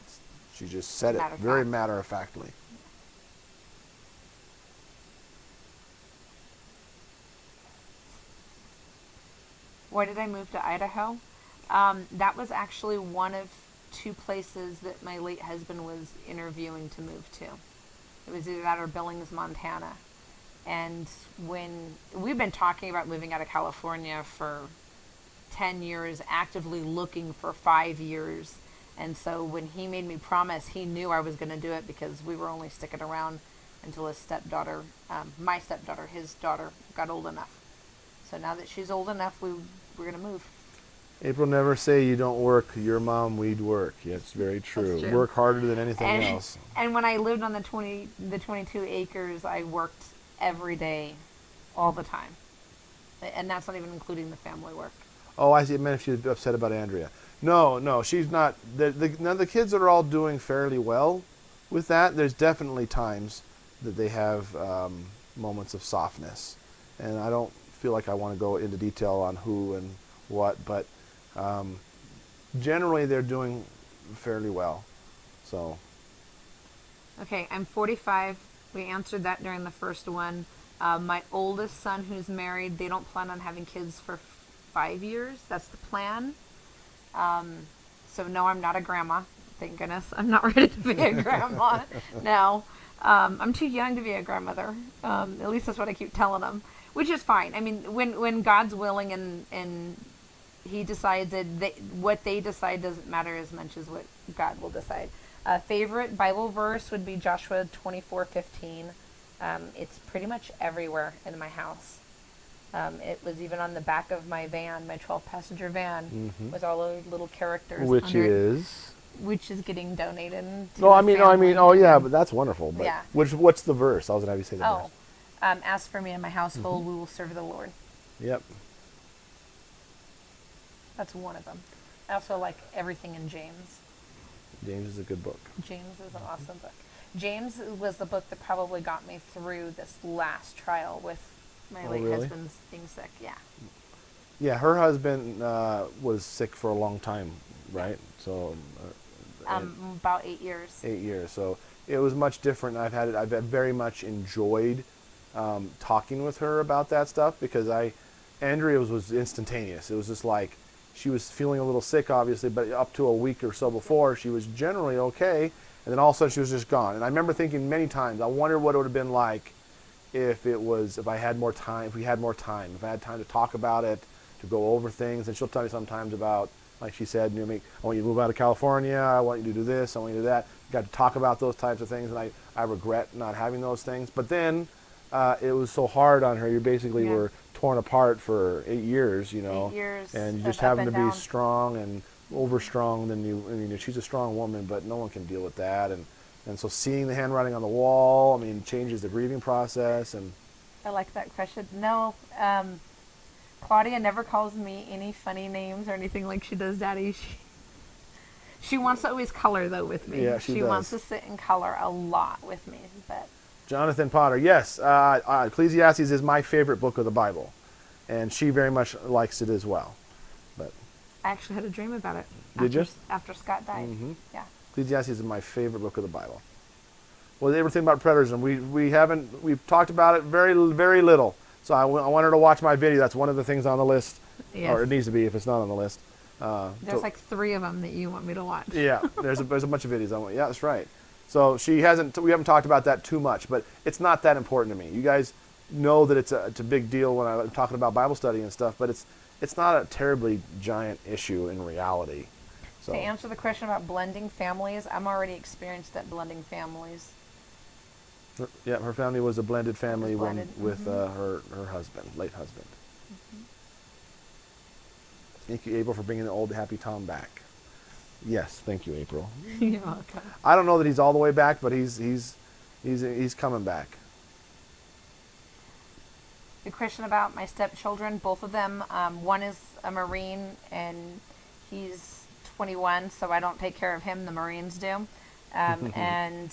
she just said it very matter-of-factly. Why did I move to Idaho? That was actually one of 2 places that my late husband was interviewing to move to. It was either that or Billings, Montana. And when we've been talking about moving out of California for 10 years, actively looking for 5 years. And so when he made me promise, he knew I was going to do it, because we were only sticking around until his stepdaughter, my stepdaughter, his daughter, got old enough. So now that she's old enough, we're going to move. April, never say you don't work. Your mom, we'd work. Yeah, it's very true. That's true. Work harder than anything else. And when I lived on the 22 acres, I worked every day, all the time. And that's not even including the family work. Oh, I see. It meant if she was upset about Andrea. No, she's not. Now the kids are all doing fairly well with that. There's definitely times that they have moments of softness. And I don't feel like I want to go into detail on who and what, but generally they're doing fairly well. So. Okay, I'm 45. We answered that during the first one. My oldest son, who's married, they don't plan on having kids for 5 years. That's the plan. So no, I'm not a grandma. Thank goodness. I'm not ready to be a grandma now. I'm too young to be a grandmother. At least that's what I keep telling them. which is fine. I mean, when God's willing and He decides it, what they decide doesn't matter as much as what God will decide. Favorite Bible verse would be Joshua 24:15. It's pretty much everywhere in my house. It was even on the back of my van, my 12-passenger van, with all those little characters. Which is? Which is getting donated. Yeah, but that's wonderful. But yeah. What's the verse? I was going to have you say the verse. As for me and my household, we will serve the Lord. Yep. That's one of them. I also like everything in James. James is a good book. James is an awesome book. James was the book that probably got me through this last trial with my late husband's being sick. Yeah. Yeah, her husband was sick for a long time, right? So. About 8 years. 8 years. So it was much different. I've very much enjoyed talking with her about that stuff because Andrea was instantaneous. It was just like she was feeling a little sick, obviously, but up to a week or so before, she was generally okay. And then all of a sudden, she was just gone. And I remember thinking many times, I wonder what it would have been like if I had more time, if I had time to talk about it, to go over things. And she'll tell me sometimes about, like she said, I want you to move out of California. I want you to do this. I want you to do that. Got to talk about those types of things, and I regret not having those things. But then it was so hard on her. You basically were torn apart for 8 years, 8 years, and you just having to be strong and over strong. Then she's a strong woman, but no one can deal with that. And so seeing the handwriting on the wall, changes the grieving process. And I like that question. No. Claudia never calls me any funny names or anything like she does Daddy. She wants to always color, though, with me. Yeah, she does. Wants to sit and color a lot with me. But Jonathan Potter, yes. Ecclesiastes is my favorite book of the Bible, and she very much likes it as well. But I actually had a dream about it. Did you? After Scott died. Mm-hmm. Yeah. Ecclesiastes is my favorite book of the Bible. Well, everything about preterism, we've talked about it very, very little. So I want her to watch my video. That's one of the things on the list, or it needs to be if it's not on the list. There's like 3 of them that you want me to watch. Yeah, there's a bunch of videos I want. Yeah, that's right. So we haven't talked about that too much, but it's not that important to me. You guys know that it's a big deal when I'm talking about Bible study and stuff, but it's not a terribly giant issue in reality. So to answer the question about blending families, I'm already experienced at blending families. Her family was a blended family with mm-hmm. her husband, late husband. Mm-hmm. Thank you, April, for bringing the old happy Tom back. Yes, thank you, April. You're welcome. I don't know that he's all the way back, but he's coming back. The question about my stepchildren, both of them, one is a Marine and he's 21, so I don't take care of him. The Marines do. And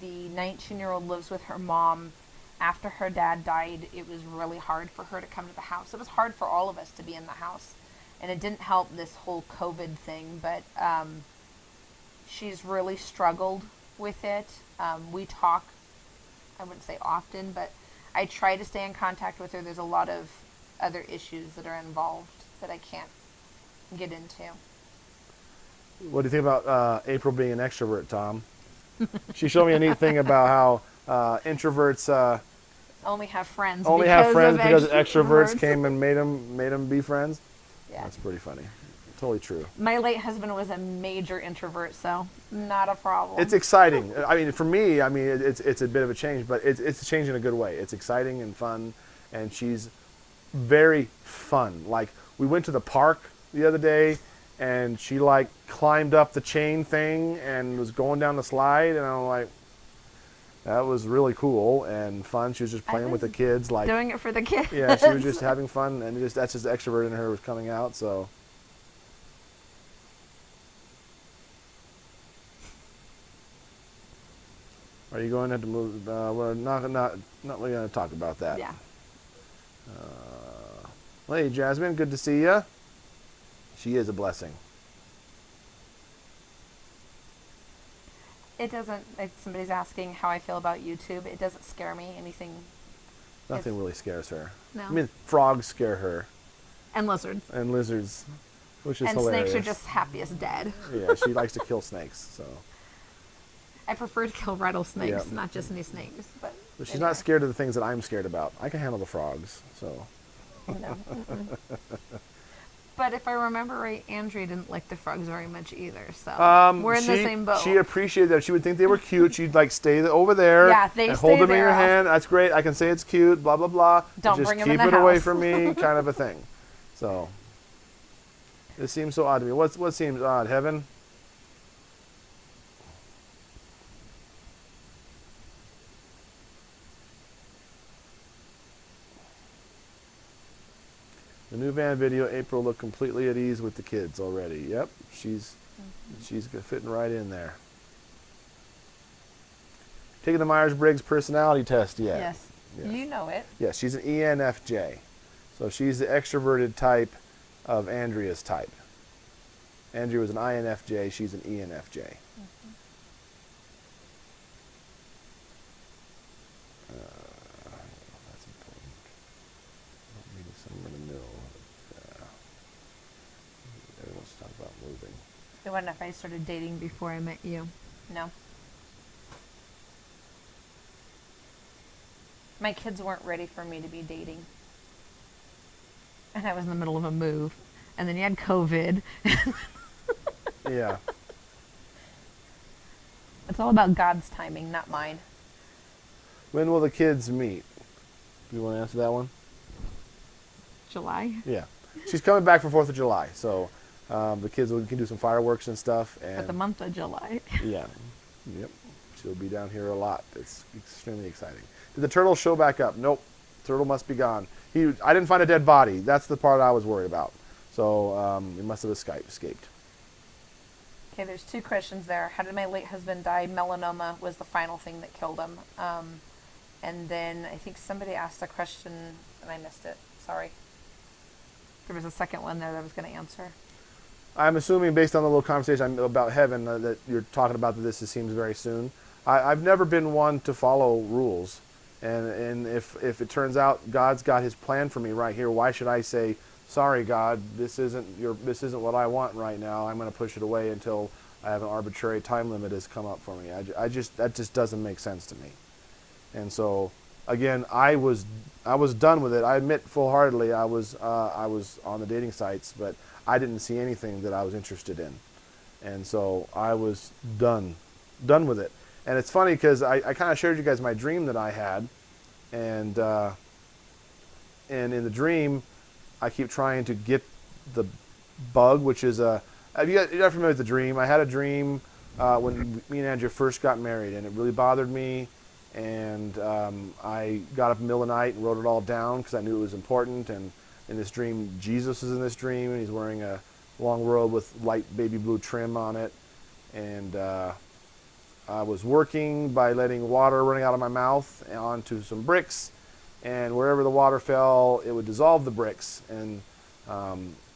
the 19-year-old lives with her mom. After her dad died, it was really hard for her to come to the house. It was hard for all of us to be in the house. And it didn't help this whole COVID thing, but she's really struggled with it. We talk, I wouldn't say often, but I try to stay in contact with her. There's a lot of other issues that are involved that I can't get into. What do you think about April being an extrovert, Tom? She showed me a neat thing about how introverts only have friends because extroverts came and made them be friends. Yeah. That's pretty funny. Totally true. My late husband was a major introvert, so not a problem. It's exciting. For me, it's a bit of a change, but it's a change in a good way. It's exciting and fun, and she's very fun. Like, we went to the park the other day, and she climbed up the chain thing and was going down the slide, and I'm like, that was really cool and fun. She was just playing with the kids, doing it for the kids. Yeah, she was just having fun, and that's just the extrovert in her was coming out. So, are you going to have to move? We're not really going to talk about that. Yeah. Hey, Jasmine, good to see you. She is a blessing. It doesn't, if somebody's asking how I feel about YouTube, it doesn't scare me. Nothing really scares her. No. Frogs scare her. And lizards. And lizards, which is and hilarious. Snakes are just happy as dead. Yeah, she likes to kill snakes, so. I prefer to kill rattlesnakes, not just any snakes. But But she's Anyway. not scared of the things that I'm scared about. I can handle the frogs, so. No. But if I remember right, Andrea didn't like the frogs very much either. So we're in the same boat. She appreciated that. She would think they were cute. She'd like stay over there they and stay hold them in there. your hand. That's great. I can say it's cute. Blah blah blah. Don't just bring them keep in the it away house. from me, kind of a thing. So it seems so odd to me. What seems odd? Heaven. The new van video, April looked completely at ease with the kids already. Yep, she's fitting right in there. Taking the Myers-Briggs personality test yet? Yes. You know it. Yes, she's an ENFJ. So she's the extroverted type of Andrea's type. Andrea was an INFJ, she's an ENFJ. That's important. Maybe somewhere in the middle. Everyone wants to talk about moving. I wonder if I started dating before I met you. No. My kids weren't ready for me to be dating. And I was in the middle of a move. And then you had COVID. Yeah. It's all about God's timing, not mine. When will the kids meet? Do you want to answer that one? July? Yeah. She's coming back for 4th of July, so the kids can do some fireworks and stuff. And But the month of July. yeah. Yep. She'll be down here a lot. It's extremely exciting. Did the turtle show back up? Nope. Turtle must be gone. I didn't find a dead body. That's the part I was worried about. So he must have escaped. Okay, there's 2 questions there. How did my late husband die? Melanoma was the final thing that killed him. And then I think somebody asked a question and I missed it. Sorry. There was a second one there that I was going to answer. I'm assuming, based on the little conversation about heaven, that you're talking about that this seems very soon. I've never been one to follow rules. And if it turns out God's got his plan for me right here, why should I say, sorry, God, this isn't what I want right now. I'm going to push it away until I have an arbitrary time limit has come up for me. That just doesn't make sense to me. And so, again, I was done with it. I admit full-heartedly I was on the dating sites, but I didn't see anything that I was interested in. And so I was done with it. And it's funny because I kind of shared you guys my dream that I had, and in the dream, I keep trying to get the bug, which is you're not familiar with the dream. I had a dream when me and Andrea first got married, and it really bothered me. And I got up in the middle of the night and wrote it all down because I knew it was important. And in this dream, Jesus is in this dream, and he's wearing a long robe with light baby blue trim on it. And I was working by letting water running out of my mouth onto some bricks, and wherever the water fell, it would dissolve the bricks. And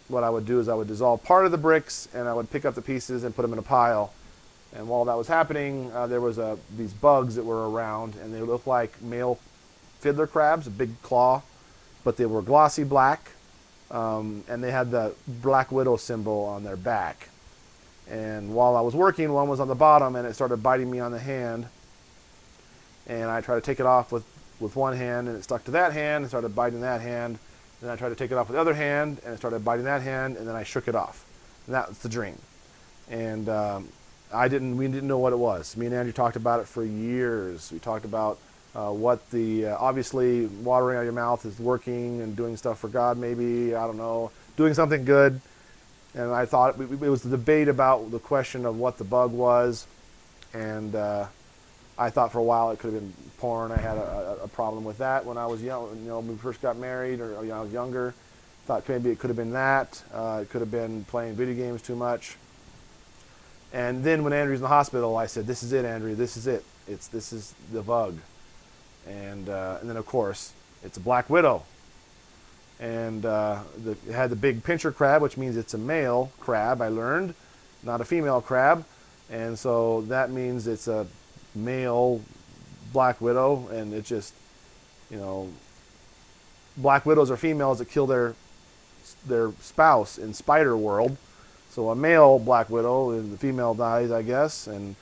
what I would do is I would dissolve part of the bricks, and I would pick up the pieces and put them in a pile. And while that was happening, there was these bugs that were around, and they looked like male fiddler crabs, a big claw, but they were glossy black, and they had the black widow symbol on their back. And while I was working, one was on the bottom, and it started biting me on the hand. And I tried to take it off with one hand, and it stuck to that hand and started biting that hand. Then I tried to take it off with the other hand, and it started biting that hand, and then I shook it off. And that was the dream. And we didn't know what it was. Me and Andrew talked about it for years. We talked about what obviously watering out your mouth is working and doing stuff for God, maybe, I don't know, doing something good. And I thought it was the debate about the question of what the bug was. And I thought for a while it could have been porn. I had a problem with that when I was young, when we first got married, or when I was younger. Thought maybe it could have been that. It could have been playing video games too much. And then when Andrew's in the hospital, I said, "This is it, Andrew. This is it. This is the bug." And then of course it's a black widow. And it had the big pincher crab, which means it's a male crab, I learned, not a female crab. And so that means it's a male black widow, and it just, black widows are females that kill their spouse in spider world. So a male black widow, and the female dies, I guess. And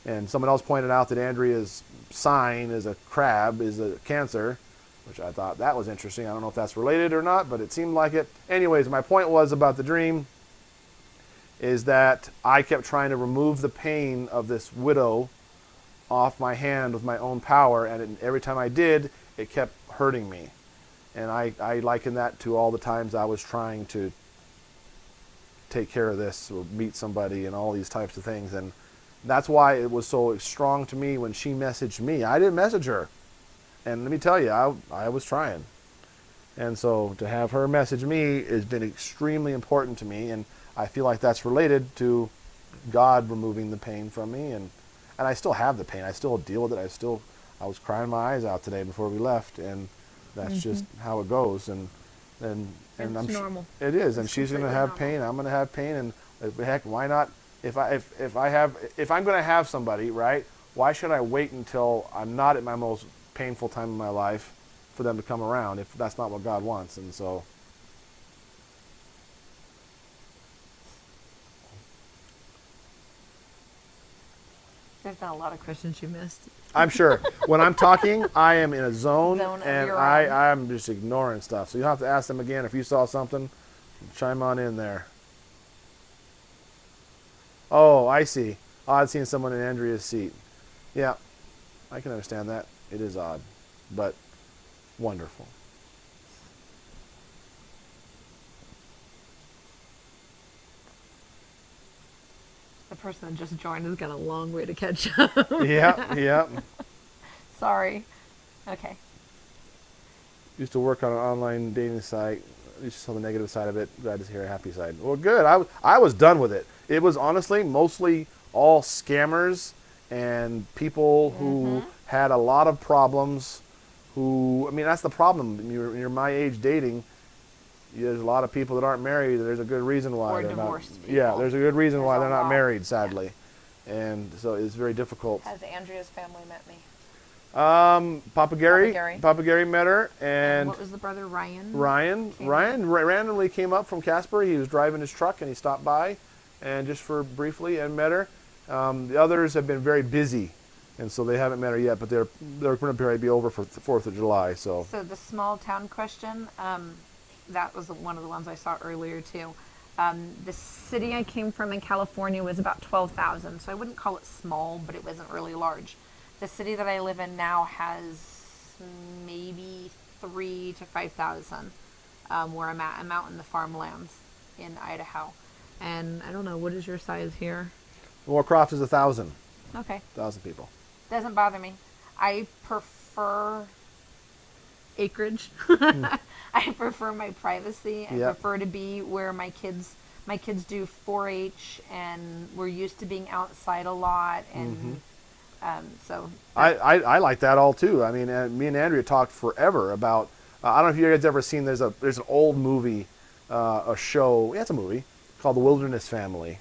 And someone else pointed out that Andrea's sign is a crab, is a Cancer, which I thought that was interesting. I don't know if that's related or not, but it seemed like it. Anyways, my point was about the dream is that I kept trying to remove the pain of this widow off my hand with my own power, and every time I did, it kept hurting me. And I liken that to all the times I was trying to take care of this or meet somebody and all these types of things. And that's why it was so strong to me when she messaged me. I didn't message her. And let me tell you, I was trying. And so to have her message me has been extremely important to me. And I feel like that's related to God removing the pain from me. And I still have the pain. I still deal with it. I was crying my eyes out today before we left. And that's just how it goes. And it's I'm normal. It is. And she's going to have pain. I'm going to have pain. And heck, why not? If I'm going to have somebody, right? Why should I wait until I'm not at my most painful time in my life for them to come around if that's not what God wants? And so there's been a lot of questions you missed. I'm sure when I'm talking, I am in a zone and your own. I'm just ignoring stuff. So you'll have to ask them again if you saw something. Chime on in there. Oh, I see. Odd seeing someone in Andrea's seat. Yeah, I can understand that. It is odd, but wonderful. The person that just joined has got a long way to catch up. Yeah. Sorry. Okay. Used to work on an online dating site. Used to saw the negative side of it. Glad to hear a happy side. Well, good. I was done with it. It was honestly mostly all scammers and people who had a lot of problems. Who, I mean, that's the problem. When you're my age dating, there's a lot of people that aren't married. There's a good reason why Or they're divorced not. people. Yeah, there's a good reason why There's they're a not lot. married, sadly. And so it's very difficult. Has Andrea's family met me? Papa Gary met her, and what was the brother, Ryan? Ryan randomly came up from Casper. He was driving his truck and he stopped by, and just for briefly, and met her. The others have been very busy, and so they haven't met her yet. But they're going to probably be over for the 4th of July. So the small town question, that was one of the ones I saw earlier too. The city I came from in California was about 12,000, so I wouldn't call it small, but it wasn't really large. The city that I live in now has maybe 3,000 to 5,000 where I'm at. I'm out in the farmlands in Idaho. And I don't know, what is your size here? Moorcroft is 1,000. Okay. 1,000 people. Doesn't bother me. I prefer acreage. I prefer my privacy. I prefer to be where my kids do 4-H, and we're used to being outside a lot, and so I like that all too. I mean, me and Andrea talked forever about. I don't know if you guys ever seen. There's an old movie, a show. Yeah, it's a movie called The Wilderness Family,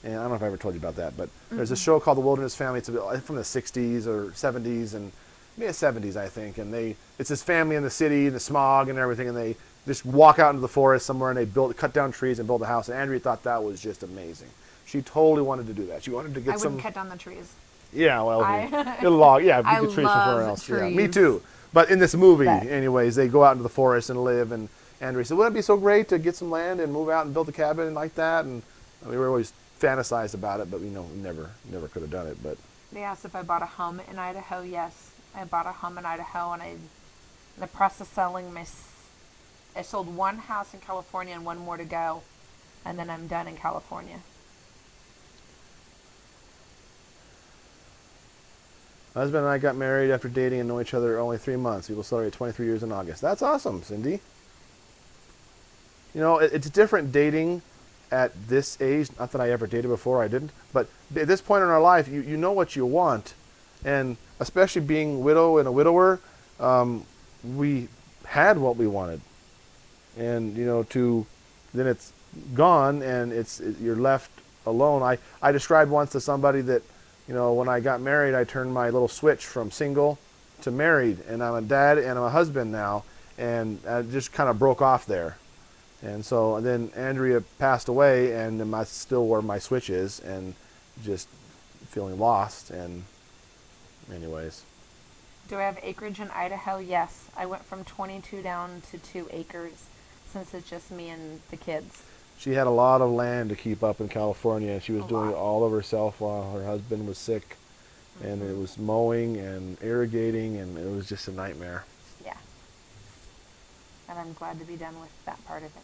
and I don't know if I ever told you about that, but there's a show called The Wilderness Family. It's from the 60s or 70s, and maybe the 70s, I think. And it's this family in the city, the smog and everything, and they just walk out into the forest somewhere, and they cut down trees and build a house. And Andrea thought that was just amazing. She totally wanted to do that. She wanted to get some. I wouldn't cut down the trees. Yeah, well, a log. Yeah, you could trees from somewhere else. Trees. Yeah, me too. But in this movie, anyways, they go out into the forest and live. And Andrea said, "Wouldn't it be so great to get some land and move out and build a cabin like that?" And we were always fantasized about it, but we never could have done it. But they asked if I bought a home in Idaho. Yes, I bought a home in Idaho, and in the process of selling I sold one house in California and one more to go, and then I'm done in California. My husband and I got married after dating and know each other only 3 months. We will celebrate 23 years in August. That's awesome, Cindy. You know, it's different dating at this age. Not that I ever dated before, I didn't. But at this point in our life, you know what you want. And especially being widow and a widower, we had what we wanted. And, then it's gone and you're left alone. I described once to somebody that, when I got married, I turned my little switch from single to married, and I'm a dad and I'm a husband now, and I just kind of broke off there. And so then Andrea passed away, and that's still where my switch is, and just feeling lost. And anyways. Do I have acreage in Idaho? Yes. I went from 22 down to 2 acres since it's just me and the kids. She had a lot of land to keep up in California, and she was doing it lot. all of herself while her husband was sick. And it was mowing and irrigating, and it was just a nightmare. Yeah. And I'm glad to be done with that part of it.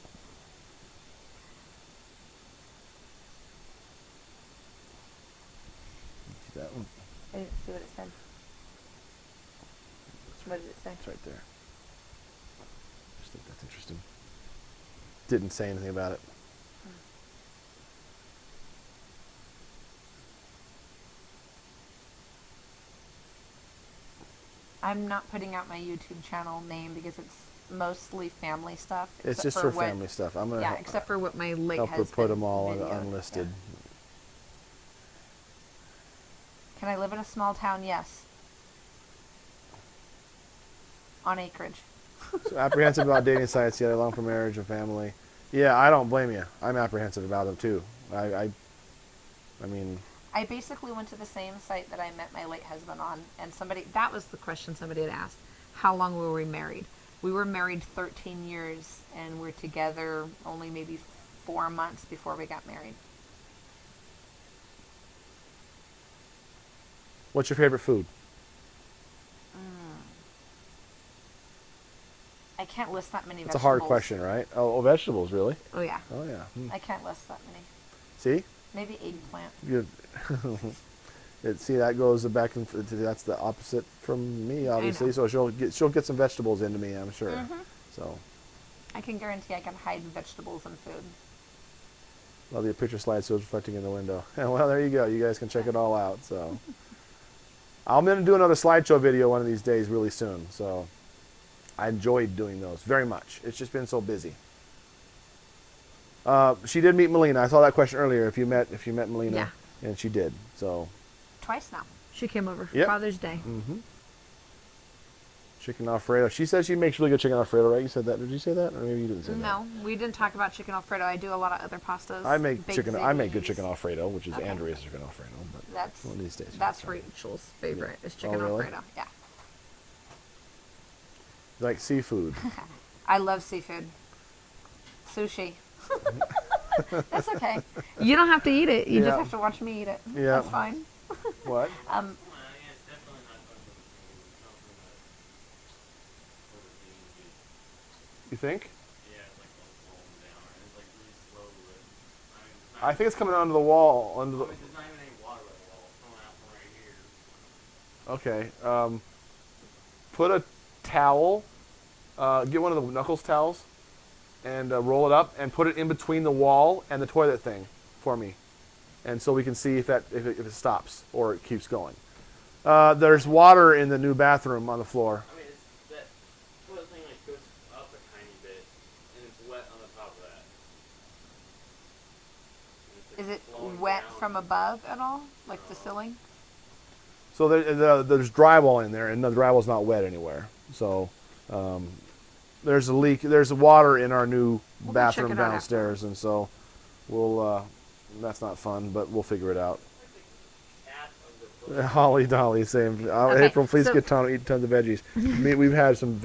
See that one? I didn't see what it said. What did it say? It's right there. Just think that's interesting. Didn't say anything about it. I'm not putting out my YouTube channel name because it's mostly family stuff. It's just for family stuff. I'm gonna except for what my late help her husband put them all videoed. unlisted. Yeah. Can I live in a small town? Yes. On acreage. So apprehensive about dating sites, yet I long for marriage and family. Yeah, I don't blame you. I'm apprehensive about them too. I mean. I basically went to the same site that I met my late husband on, and that was the question somebody had asked. How long were we married? We were married 13 years, and we're together only maybe 4 months before we got married. What's your favorite food? I can't list that many It's a vegetables. hard question, right? Oh, vegetables, really? Oh, yeah. Oh, yeah. I can't list that many. See? Maybe eggplant. Good. See, that goes back and that's the opposite from me, obviously. So she'll get some vegetables into me, I'm sure. So. I can guarantee I can hide vegetables in food. Love your picture slideshows reflecting in the window. Well, there you go. You guys can check it all out. So. I'm going to do another slideshow video one of these days really soon. So. I enjoyed doing those very much. It's just been so busy. She did meet Melina. I saw that question earlier. If you met Melina, Yeah. And she did. So. Twice now. She came over for Yep. Father's Day. Chicken Alfredo. She says she makes really good chicken Alfredo, right? You said that. Did you say that, or maybe you didn't say that? No, we didn't talk about chicken Alfredo. I do a lot of other pastas. I make baked good ziti. chicken Alfredo, which is Okay. Andrea's chicken Alfredo. But That's one of these days. that's Rachel's favorite is chicken Oh, really? Alfredo. Yeah. You like seafood. I love seafood. Sushi. That's okay. You don't have to eat it. You Yeah. just have to watch me eat it. Yeah. That's fine. What? You think? I think it's coming onto the wall. Okay. Put a towel. Get one of the knuckles towels, and roll it up and put it in between the wall and the toilet thing for me, and so we can see if it stops or it keeps going. There's water in the new bathroom on the floor. I mean, that toilet thing goes up a tiny bit, and it's wet on the top of that. Is it wet from above at all? Like the ceiling? So there's drywall in there, and the drywall's not wet anywhere. So there's a leak. There's water in our new We'll bathroom check it out downstairs, and so we'll. That's not fun, but we'll figure it out. Holly Dolly saying, Okay, April, please so- eat tons of veggies. We've had some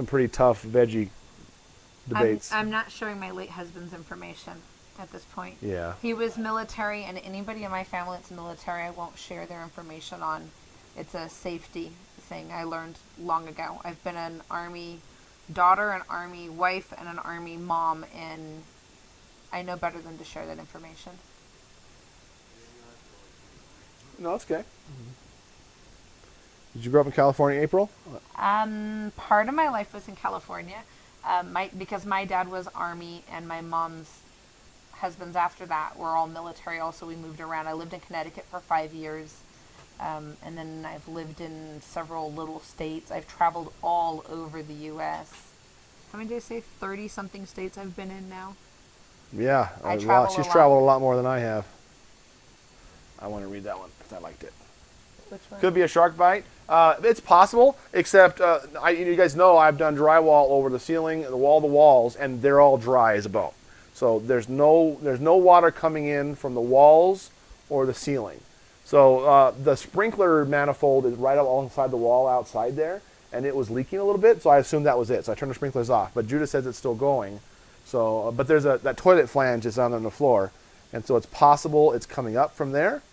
pretty tough veggie debates. I'm not showing my late husband's information at this point. Yeah. He was military, and anybody in my family that's military, I won't share their information on. It's a safety thing I learned long ago. I've been an Army daughter, an Army wife, and an Army mom, and I know better than to share that information. No, it's okay. Did you grow up in California, April? Part of my life was in California, because my dad was Army, and my mom's husbands after that were all military. Also, we moved around. I lived in Connecticut for 5 years, and then I've lived in several little states. I've traveled all over the U.S. How many did I say? 30-something states I've been in now. Yeah, I a lot. travel She's a lot. traveled a lot more than I have. I want to read that one because I liked it. Which one? Could be a shark bite. It's possible, except you guys know I've done drywall over the ceiling, the walls, and they're all dry as a bone. So there's no water coming in from the walls or the ceiling. So the sprinkler manifold is right alongside the wall outside there, and it was leaking a little bit, so I assumed that was it. So I turned the sprinklers off. But Judah says it's still going. So, but there's that toilet flange is on the floor, and so it's possible it's coming up from there.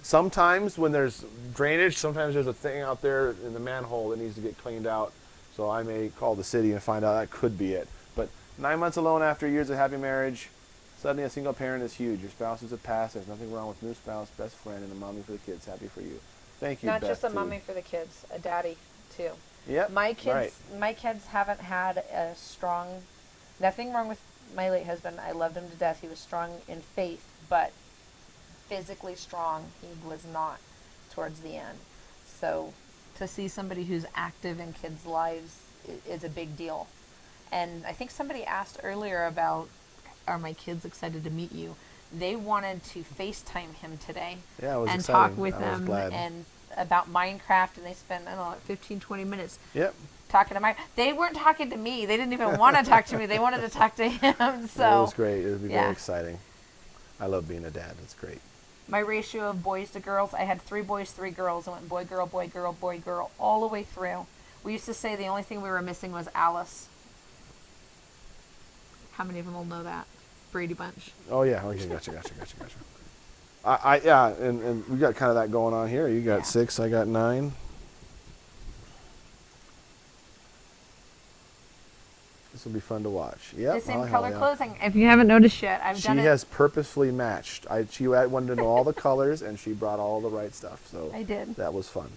Sometimes when there's drainage, sometimes there's a thing out there in the manhole that needs to get cleaned out. So I may call the city and find out that could be it. But 9 months alone after years of happy marriage, suddenly a single parent is huge. Your spouse is a pass. There's nothing wrong with new spouse, best friend, and a mommy for the kids. Happy for you. Thank you, Not Beth, just a too. mommy for the kids, a daddy too. Yep. My kids, right. my kids haven't had a strong. Nothing wrong with my late husband. I loved him to death. He was strong in faith, but physically strong, he was not towards the end. So to see somebody who's active in kids' lives is a big deal. And I think somebody asked earlier about, are my kids excited to meet you? They wanted to FaceTime him today Yeah, it was and exciting. talk with I was him glad. and about Minecraft, and they spent, I don't know, like 15, 20 minutes Yep. talking to They weren't talking to me. They didn't even want to talk to me. They wanted to talk to him. So it was great. It would be yeah. very exciting. I love being a dad. It's great. My ratio of boys to girls, I had 3 boys, 3 girls. I went boy, girl, boy, girl, boy, girl, all the way through. We used to say the only thing we were missing was Alice. How many of them will know that? Brady Bunch. Oh yeah. Okay. Gotcha. Yeah, and we got kind of that going on here. You got 6. I got 9. This will be fun to watch. Yep. The same Holly, color yeah. clothing. If you haven't noticed yet, I've done it. She has purposefully matched. She wanted to know all the colors, and she brought all the right stuff. So I did. That was fun.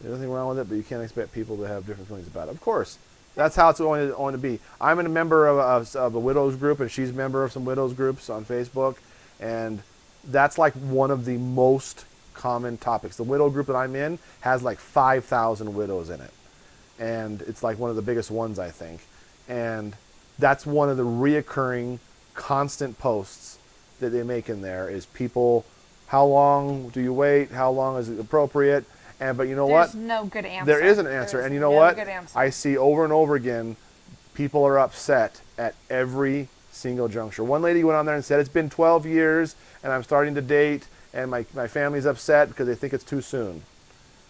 There's nothing wrong with it, but you can't expect people to have different feelings about it. Of course, that's how it's going to be. I'm a member of a widows group, and she's a member of some widows groups on Facebook, and that's like one of the most common topics. The widow group that I'm in has like 5,000 widows in it, and it's like one of the biggest ones, I think. And that's one of the reoccurring constant posts that they make in there is people, how long do you wait? How long is it appropriate? But you know what? There's no good answer. There is an answer. There's And you know no what? good answer. I see over and over again, people are upset at every single juncture. One lady went on there and said, it's been 12 years and I'm starting to date and my family's upset because they think it's too soon.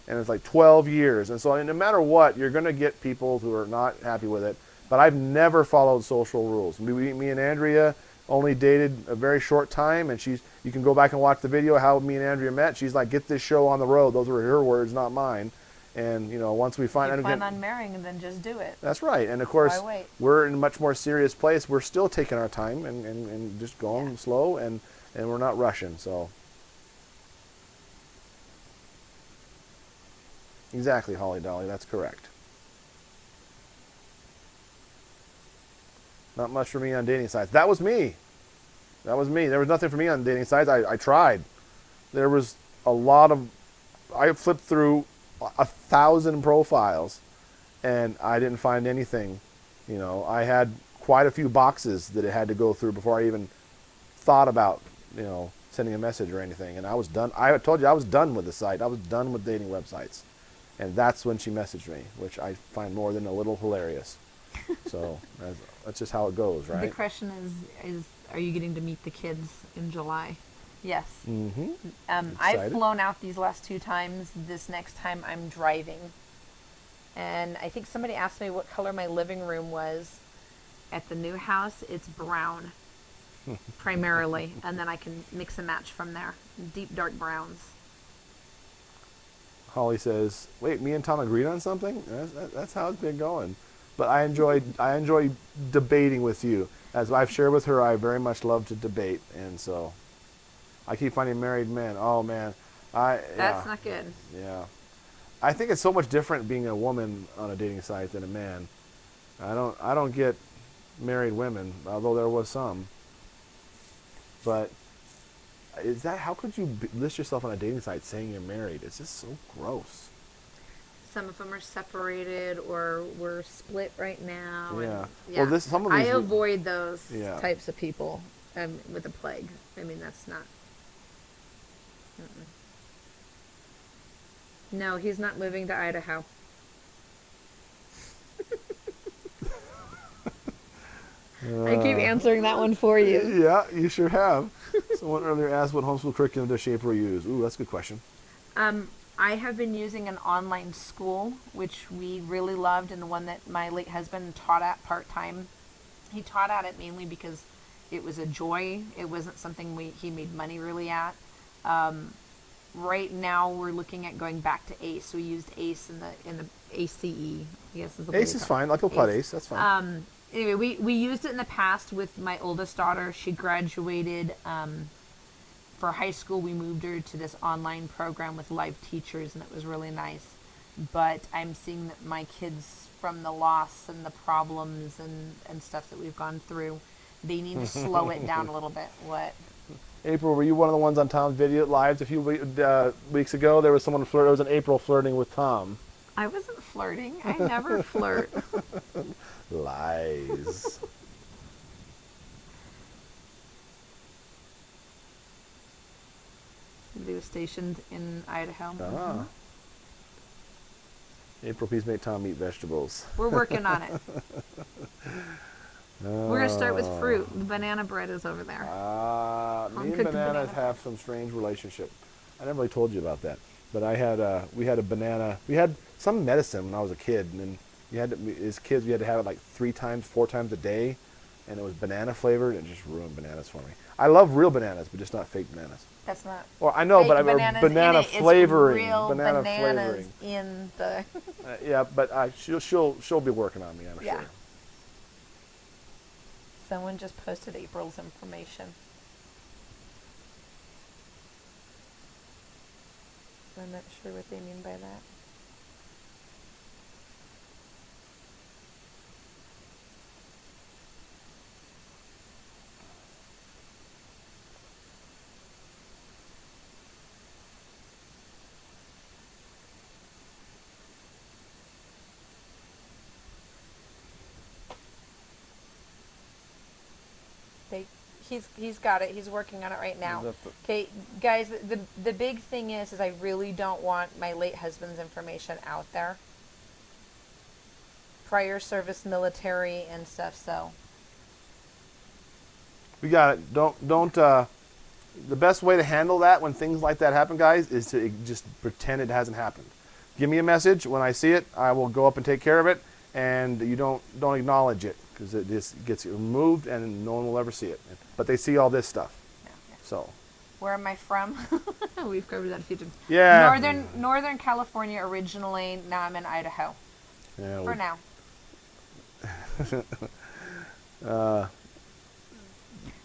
And it's like 12 years. And so no matter what, you're going to get people who are not happy with it. But I've never followed social rules. Me and Andrea only dated a very short time, and you can go back and watch the video how me and Andrea met. She's like, get this show on the road. Those were her words, not mine. And once we find you out plan again, on marrying, and then just do it. that's right. And of course, Why wait? we're in a much more serious place. We're still taking our time and just going slow, and we're not rushing. So exactly, Holly Dolly, that's correct. Not much for me on dating sites. That was me. There was nothing for me on dating sites. I tried. There was a lot of, I flipped through 1,000 profiles and I didn't find anything. I had quite a few boxes that it had to go through before I even thought about, sending a message or anything. And I was done. I told you I was done with the site. I was done with dating websites. And that's when she messaged me, which I find more than a little hilarious. So that's just how it goes, right? The question is are you getting to meet the kids in July? Yes. Mm-hmm. I've flown out these last 2 times. This next time I'm driving. And I think somebody asked me what color my living room was. At the new house, it's brown, primarily. And then I can mix and match from there. Deep, dark browns. Holly says, wait, me and Tom agreed on something? That's how it's been going. But I enjoy debating with you. As I've shared with her, I very much love to debate. And so I keep finding married men. Oh, man. That's not good. Yeah. I think it's so much different being a woman on a dating site than a man. I don't get married women, although there was some. But how could you list yourself on a dating site saying you're married? It's just so gross. Some of them are separated or we're split right now. Yeah. And, Well, some of these. I avoid those Yeah. types of people with the plague. I mean, that's not. No, he's not moving to Idaho. I keep answering that one for you. Yeah, you sure have. Someone earlier asked what homeschool curriculum does April use. Ooh, that's a good question. I have been using an online school, which we really loved, and the one that my late husband taught at part-time. He taught at it mainly because it was a joy. It wasn't something he made money really at. Right now, we're looking at going back to ACE. We used ACE in the ACE. Yes, is the ACE is fine. Like applied ACE. That's fine. Anyway, we used it in the past with my oldest daughter. She graduated for high school. We moved her to this online program with live teachers, and it was really nice. But I'm seeing that my kids, from the loss and the problems and stuff that we've gone through, they need to slow it down a little bit. What? April, were you one of the ones on Tom's video lives a few weeks ago? There was someone there was an April flirting with Tom. I wasn't flirting. I never flirt. Lies. He was stationed in Idaho. Ah. April, please make Tom eat vegetables. We're working on it. We're going to start with fruit. The banana bread is over there. Me and bananas have some strange relationship. I never really told you about that. But we had a banana. We had some medicine when I was a kid, and as kids, we had to have it like 3 times, 4 times a day, and it was banana flavored, and it just ruined bananas for me. I love real bananas, but just not fake bananas. That's not. Well, I know, but banana flavoring. It's real banana bananas flavoring. in the. Yeah, but she'll be working on me, I'm sure. Someone just posted April's information. I'm not sure what they mean by that. He's got it. He's working on it right now. Okay, guys, the big thing is I really don't want my late husband's information out there. Prior service, military, and stuff. So we got it. Don't. The best way to handle that when things like that happen, guys, is to just pretend it hasn't happened. Give me a message. When I see it, I will go up and take care of it, and you don't acknowledge it, because it just gets removed and no one will ever see it. But they see all this stuff. Yeah. So. Where am I from? We've covered that a few times. Yeah. Northern California originally. Now I'm in Idaho. Yeah, for now.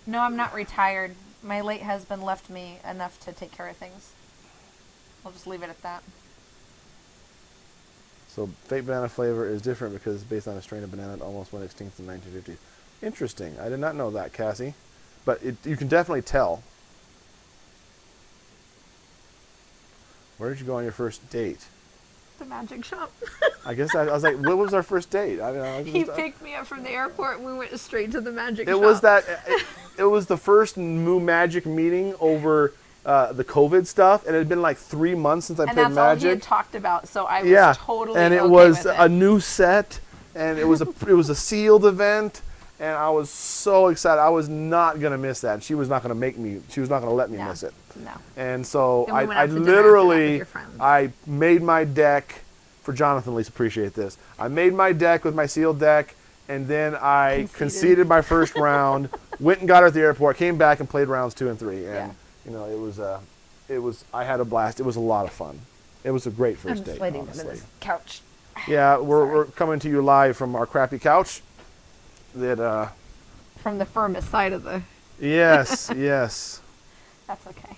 No, I'm not retired. My late husband left me enough to take care of things. I'll just leave it at that. So fake banana flavor is different because it's based on a strain of banana that almost went extinct in the 1950s. Interesting. I did not know that, Cassie. But you can definitely tell. Where did you go on your first date? The magic shop. I guess I was like, what was our first date? He picked me up from the airport and we went straight to the magic shop. It was the first Moo Magic meeting over the COVID stuff, and it had been like 3 months since I played Magic. And that's all he had talked about, so I was totally and it okay was with it. a new set, and it was a sealed event, and I was so excited. I was not gonna miss that. She was not gonna make me. She was not gonna let me miss it. No. And so Then we went I out to dinner literally with your friends. I made my deck for Jonathan. At least appreciate this. I made my deck with my sealed deck, and then I conceded my first round. Went and got her at the airport. Came back and played rounds 2 and 3. And you know, it was. I had a blast. It was a lot of fun. It was a great first date. I'm honestly. to this couch. Yeah, we're coming to you live from our crappy couch. That from the firmest side of the. Yes, yes. That's okay.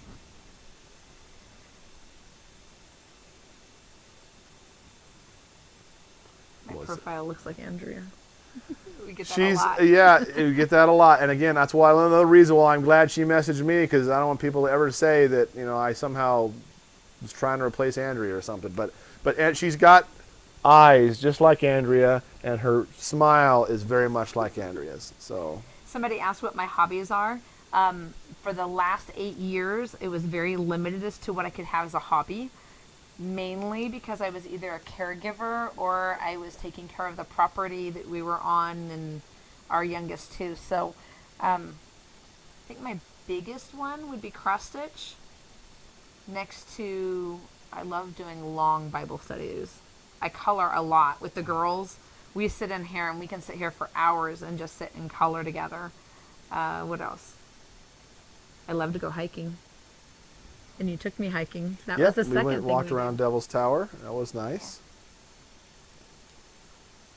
My profile looks like Andrea. We get that a lot. Yeah, you get that a lot. And again, that's why another reason why I'm glad she messaged me, because I don't want people to ever say that, you know, I somehow was trying to replace Andrea or something. But she's got eyes just like Andrea, and her smile is very much like Andrea's. So somebody asked what my hobbies are. For the last 8 years, it was very limited as to what I could have as a hobby. Mainly because I was either a caregiver or I was taking care of the property that we were on and our youngest too. So I think my biggest one would be cross stitch. Next to, I love doing long Bible studies. I color a lot with the girls. We sit in here and we can sit here for hours and just sit and color together. What else? I love to go hiking. And you took me hiking. That was the second thing. We went and walked around Devil's Tower. That was nice. Yeah.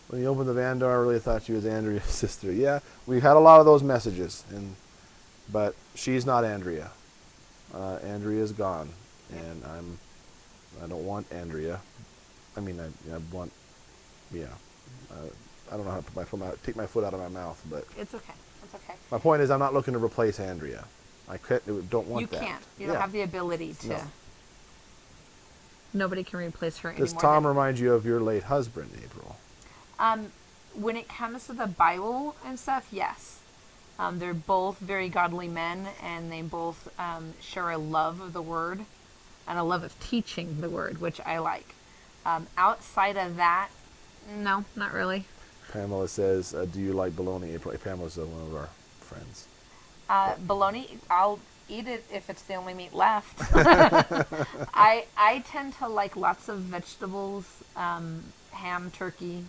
When you opened the van door, I really thought she was Andrea's sister. Yeah, we had a lot of those messages, but she's not Andrea. Andrea's gone, and I don't want Andrea. I mean, I want, yeah. I don't know how to take my foot out of my mouth, but it's okay. It's okay. My point is, I'm not looking to replace Andrea. I don't want that. You can't. You don't have the ability to. No. Nobody can replace her anymore. Does Tom remind you of your late husband, April? When it comes to the Bible and stuff, yes. They're both very godly men, and they both share a love of the Word and a love of teaching the Word, which I like. Outside of that, no, not really. Pamela says, do you like bologna, April? Pamela's one of our friends. Bologna, I'll eat it if it's the only meat left. I tend to like lots of vegetables, ham, turkey,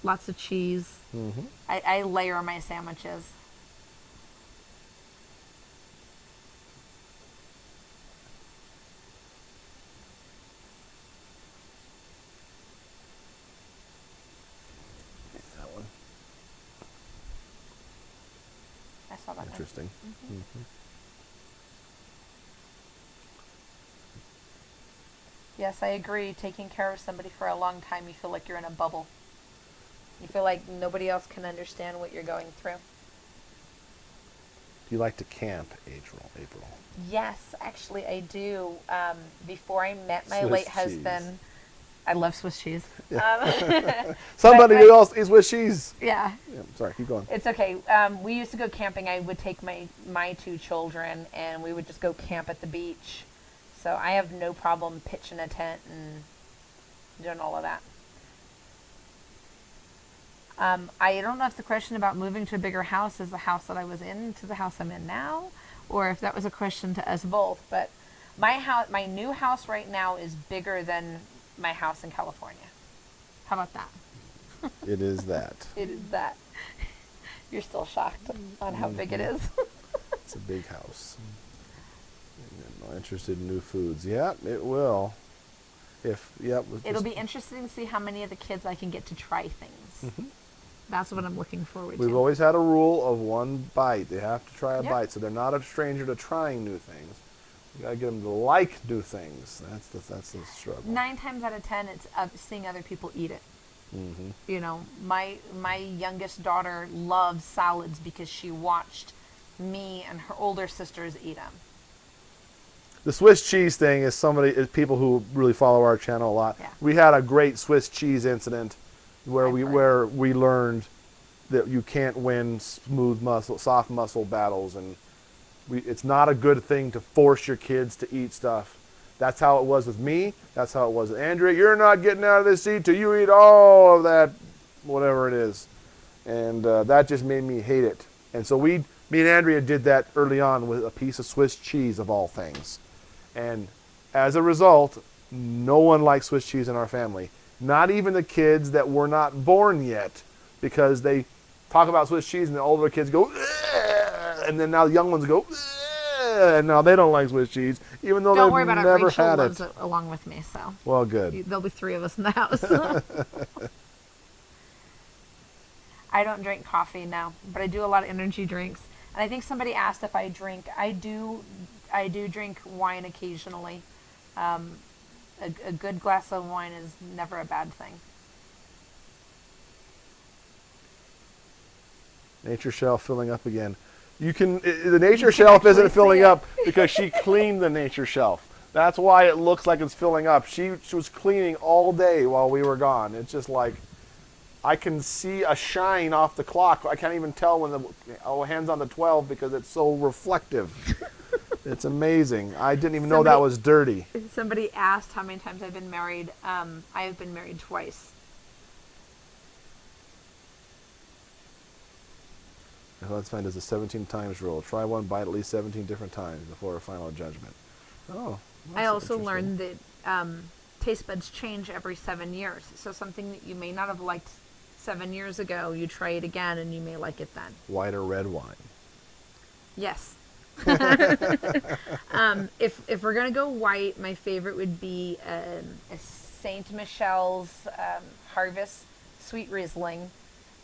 lots of cheese. Mm-hmm. I layer my sandwiches. Interesting. Mm-hmm. Mm-hmm. Yes, I agree. Taking care of somebody for a long time, you feel like you're in a bubble. You feel like nobody else can understand what you're going through. Do you like to camp, April? Yes, actually I do. Before I met my late husband, I love Swiss cheese. Yeah. Somebody else eats Swiss cheese. Yeah. Sorry, keep going. It's okay. We used to go camping. I would take my two children, and we would just go camp at the beach. So I have no problem pitching a tent and doing all of that. I don't know if the question about moving to a bigger house is the house that I was in to the house I'm in now, or if that was a question to us both. But my new house right now is bigger than my house in California. How about that? It is that. It is that. You're still shocked on how big it is. It's a big house. I'm interested in new foods. Yeah, it will. It'll be interesting to see how many of the kids I can get to try things. Mm-hmm. That's what I'm looking forward to. We've always had a rule of one bite. They have to try a bite, so they're not a stranger to trying new things. You gotta get them to like new things. That's the struggle. 9 times out of 10, it's seeing other people eat it. Mm-hmm. You know, my youngest daughter loves salads because she watched me and her older sisters eat them. The Swiss cheese thing is people who really follow our channel a lot. Yeah. We had a great Swiss cheese incident where we learned that you can't win soft muscle battles, and it's not a good thing to force your kids to eat stuff. That's how it was with me. That's how it was with Andrea. You're not getting out of this seat till you eat all of that, whatever it is. And that just made me hate it. And so me and Andrea did that early on with a piece of Swiss cheese of all things. And as a result, no one likes Swiss cheese in our family. Not even the kids that were not born yet, because they talk about Swiss cheese and the older kids go, "Ugh," and then now the young ones go, "Ugh," and now they don't like Swiss cheese, even though they've never had it. Rachel loves it along with me, so. Well, good. There'll be 3 of us in the house. I don't drink coffee now, but I do a lot of energy drinks. And I think somebody asked if I drink. I do drink wine occasionally. A good glass of wine is never a bad thing. Nature shelf filling up again. The nature shelf isn't filling up because she cleaned the nature shelf. That's why it looks like it's filling up. She was cleaning all day while we were gone. It's just like, I can see a shine off the clock. I can't even tell when the hand's on the 12 because it's so reflective. It's amazing. I didn't even know that was dirty. Somebody asked how many times I've been married. I have been married twice. Let's find does the 17 times rule. Try one bite at least 17 different times before a final judgment. Oh. I also learned that taste buds change every 7 years. So something that you may not have liked 7 years ago, you try it again and you may like it then. White or red wine? Yes. If we're going to go white, my favorite would be a St. Michelle's Harvest Sweet Riesling.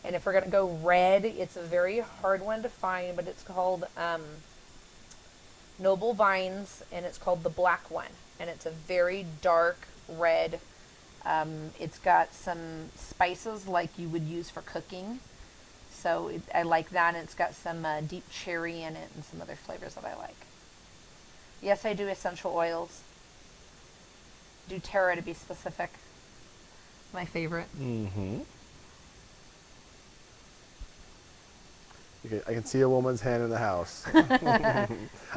And if we're going to go red, it's a very hard one to find, but it's called Noble Vines, and it's called the black one. And it's a very dark red. It's got some spices like you would use for cooking. So I like that, and it's got some deep cherry in it and some other flavors that I like. Yes, I do essential oils. doTERRA to be specific. My favorite. Mm-hmm. Okay, I can see a woman's hand in the house.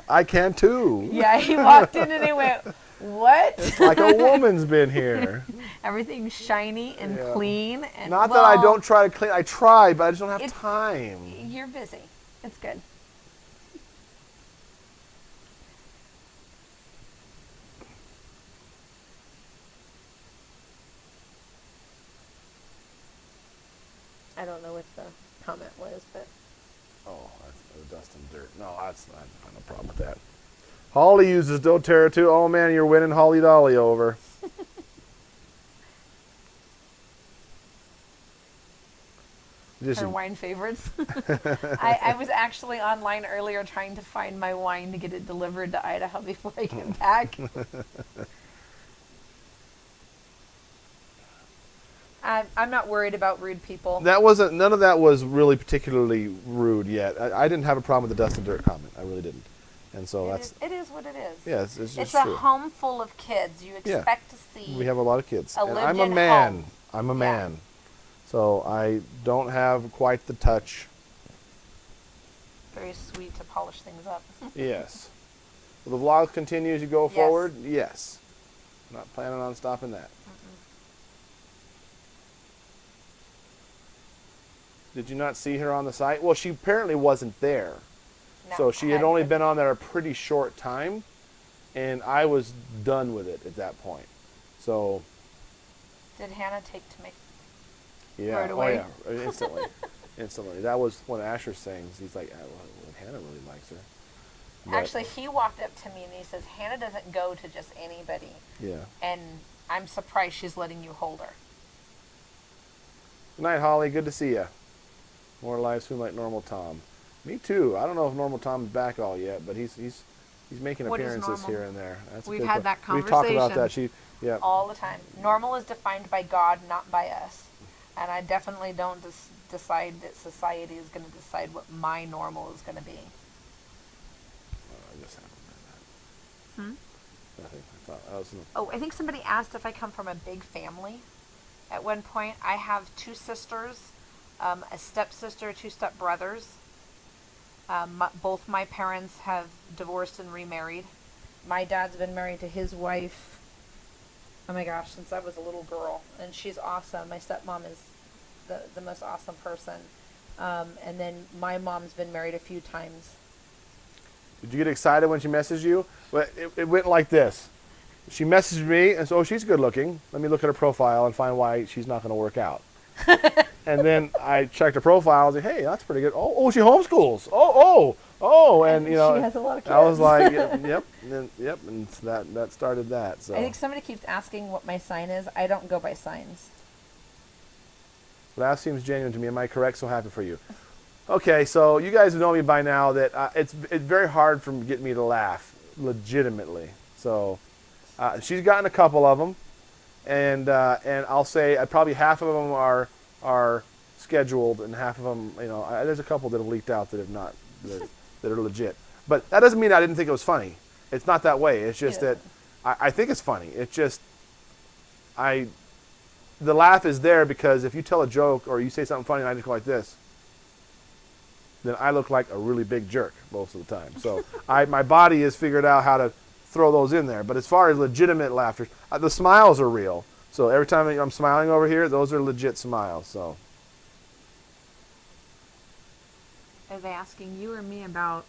I can too. Yeah, he walked in and he went, what? It's like a woman's been here. Everything's shiny and clean. And Not that I don't try to clean. I try, but I just don't have time. You're busy. It's good. I don't know what the comment was, but... Oh, that's dust and dirt. No, that's not, I have no problem with that. Holly uses doTERRA too. Oh man, you're winning Holly Dolly over. Her wine favorites. I was actually online earlier trying to find my wine to get it delivered to Idaho before I get back. I'm not worried about rude people. None of that was really particularly rude yet. I didn't have a problem with the dust and dirt comment. I really didn't. And so it is what it is. Yeah, it's it's true. a home full of kids. You expect to see. We have a lot of kids. And I'm a man. Home. I'm a man. So I don't have quite the touch. Very sweet to polish things up. Yes. Will the vlog continue as you go forward? Yes. Not planning on stopping that. Did you not see her on the site? Well, she apparently wasn't there. No, so she had only been on there a pretty short time, and I was done with it at that point. So. Did Hannah take to make? Yeah. Right away? Oh yeah. Instantly. Instantly. That was one of Asher's things. He's like, well, Hannah really likes her. But actually, he walked up to me and he says, Hannah doesn't go to just anybody. Yeah. And I'm surprised she's letting you hold her. Good night, Holly. Good to see you. More live soon like Normal Tom. Me too. I don't know if Normal Tom's back all yet, but he's making appearances here and there. We've had that conversation. We've talked about that. All the time. Normal is defined by God, not by us. And I definitely don't decide that society is going to decide what my normal is going to be. I just haven't done that. I think somebody asked if I come from a big family. At one point, I have 2 sisters, a stepsister, 2 stepbrothers. Both my parents have divorced and remarried. My dad's been married to his wife, oh my gosh, since I was a little girl. And she's awesome. My stepmom is the most awesome person. And then my mom's been married a few times. Did you get excited when she messaged you? Well, it went like this. She messaged me, and so, she's good looking. Let me look at her profile and find why she's not going to work out. And then I checked her profile and said, hey, that's pretty good. Oh, she homeschools. And she has a lot of kids. I was like, yep, and that started that. So I think somebody keeps asking what my sign is. I don't go by signs. That seems genuine to me. Am I correct? So happy for you. Okay, so you guys know me by now that it's very hard for getting me to laugh, legitimately. So she's gotten a couple of them, and I'll say probably half of them are scheduled, and half of them, there's a couple that have leaked out that have not that are legit. But that doesn't mean I didn't think it was funny. It's not that way. It's just that I think it's funny. It's just the laugh is there because if you tell a joke or you say something funny and I just go like this, then I look like a really big jerk most of the time. So my body has figured out how to throw those in there. But as far as legitimate laughter, the smiles are real. So every time I'm smiling over here, those are legit smiles. So Are they asking you or me about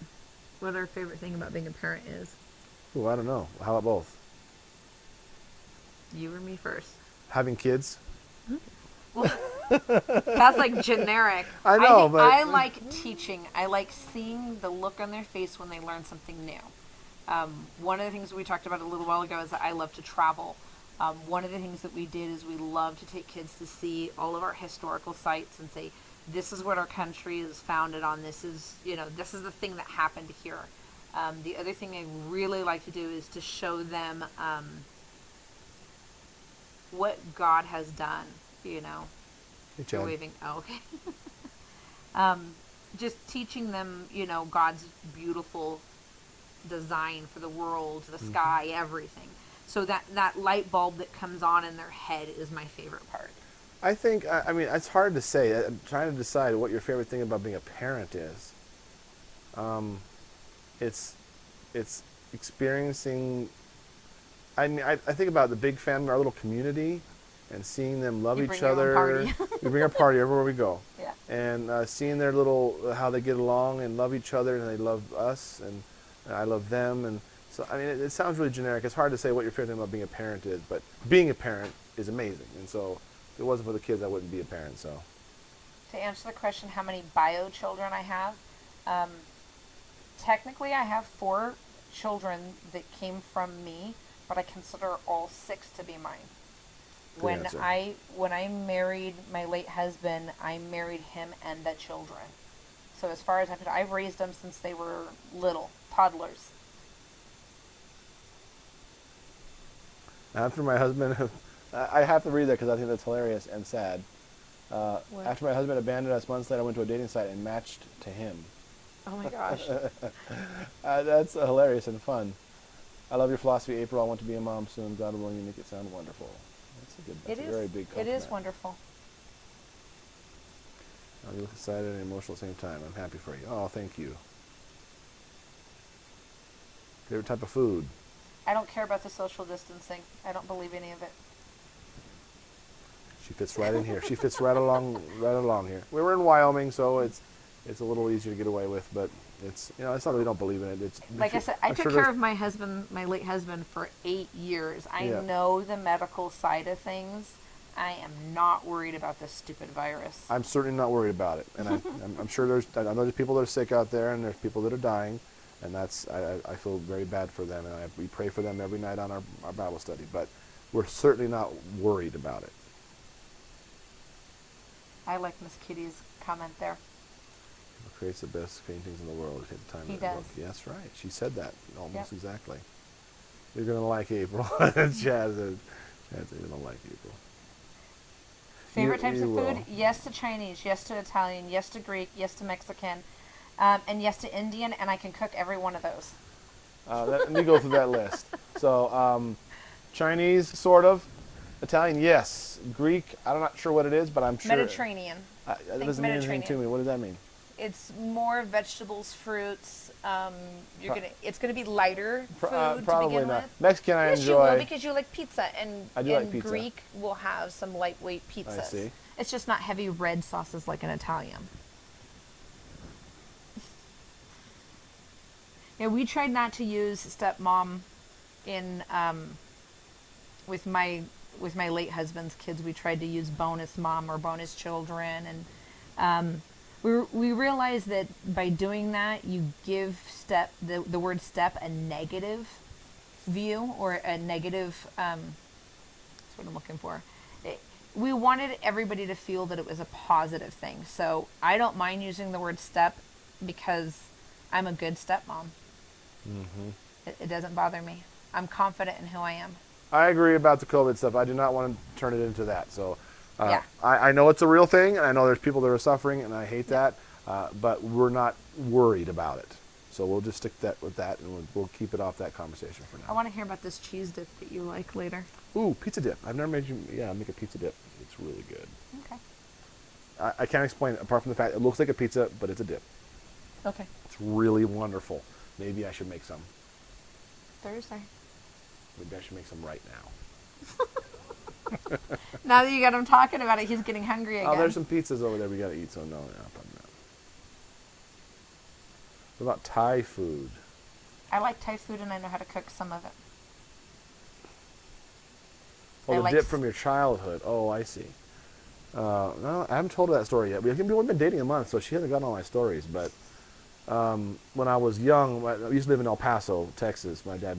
what our favorite thing about being a parent is? Ooh, I don't know. How about both? You or me first? Having kids? That's like generic. I know, but I like teaching. I like seeing the look on their face when they learn something new. One of the things we talked about a little while ago is that I love to travel. One of the things that we did is we love to take kids to see all of our historical sites and say, this is what our country is founded on. This is, this is the thing that happened here. The other thing I really like to do is to show them what God has done, Hey, You're Chad. waving. Oh, okay. Just teaching them, God's beautiful design for the world, the sky, everything. So that light bulb that comes on in their head is my favorite part. I think, I mean, it's hard to say. I'm trying to decide what your favorite thing about being a parent is. It's experiencing, I think about the big family, our little community, and seeing them love each other. Party. We bring our party everywhere we go. Yeah. And seeing their little, how they get along and love each other, and they love us, and I love them. And so, I mean, it sounds really generic. It's hard to say what your favorite thing about being a parent is, but being a parent is amazing. And so if it wasn't for the kids, I wouldn't be a parent. So To answer the question, how many bio children I have, technically I have 4 children that came from me, but I consider all 6 to be mine. Good answer. When I married my late husband, I married him and the children. So as far as I've raised them since they were little, toddlers. after my husband, I have to read that because I think that's hilarious and sad. After my husband abandoned us months later, I went to a dating site and matched to him. Oh my gosh. That's hilarious and fun. I love your philosophy, April. I want to be a mom soon. God willing, you make it sound wonderful. That's a very big compliment. It is wonderful. You look excited and emotional at the same time. I'm happy for you. Oh, thank you. Favorite type of food? I don't care about the social distancing. I don't believe any of it. She fits right in here. She fits right along here. We were in Wyoming, so it's a little easier to get away with, but it's it's not that we don't believe in it. It's like I said, I took care of my late husband for 8 years. I know the medical side of things. I am not worried about this stupid virus. I'm certainly not worried about it, and I'm sure I know there's people that are sick out there, and there's people that are dying, and I feel very bad for them, and we pray for them every night on our Bible study, but we're certainly not worried about it. I like Miss Kitty's comment there. He creates the best paintings in the world. Take the time He to does. look. Yes, right. She said that almost Yep. exactly. You're gonna like April. Chaz said, you're gonna like April. Favorite types you of will. food? Yes to Chinese, yes to Italian, yes to Greek, yes to Mexican, and yes to Indian, and I can cook every one of those. Let me go through that list. So, Chinese, sort of. Italian, yes. Greek, I'm not sure what it is, but I'm sure. Mediterranean. It doesn't mean anything to me. What does that mean? It's more vegetables, fruits. It's gonna be lighter food to Probably begin not. with. Mexican, I Yes, enjoy. you will because you like pizza, and I do like pizza. Greek will have some lightweight pizzas. I see. It's just not heavy red sauces like an Italian. Yeah, we tried not to use stepmom in with my late husband's kids. We tried to use bonus mom or bonus children, and we realized that by doing that, you give the word step a negative view or a negative. That's what I'm looking for. We wanted everybody to feel that it was a positive thing. So I don't mind using the word step because I'm a good stepmom. Mm-hmm. It doesn't bother me. I'm confident in who I am. I agree about the COVID stuff. I do not want to turn it into that. So Yeah. I know it's a real thing, and I know there's people that are suffering, and I hate that, but we're not worried about it. So we'll just stick with that, and we'll keep it off that conversation for I now. want to hear about this cheese dip that you like later. Ooh, pizza dip. I've never made you, make a pizza dip. It's really good. Okay. I can't explain it, apart from the fact it looks like a pizza, but it's a dip. Okay. It's really wonderful. Maybe I should make some. Thursday. Maybe I should make some right now. Now that you got him talking about it, he's getting hungry again. Oh, there's some pizzas over there we got to eat, so no, probably not. What about Thai food? I like Thai food and I know how to cook some of it. Oh, I the like dip from your childhood. Oh, I see. No, I haven't told her that story yet. We've been dating a month, so she hasn't gotten all my stories. But when I was young, I used to live in El Paso, Texas. My dad,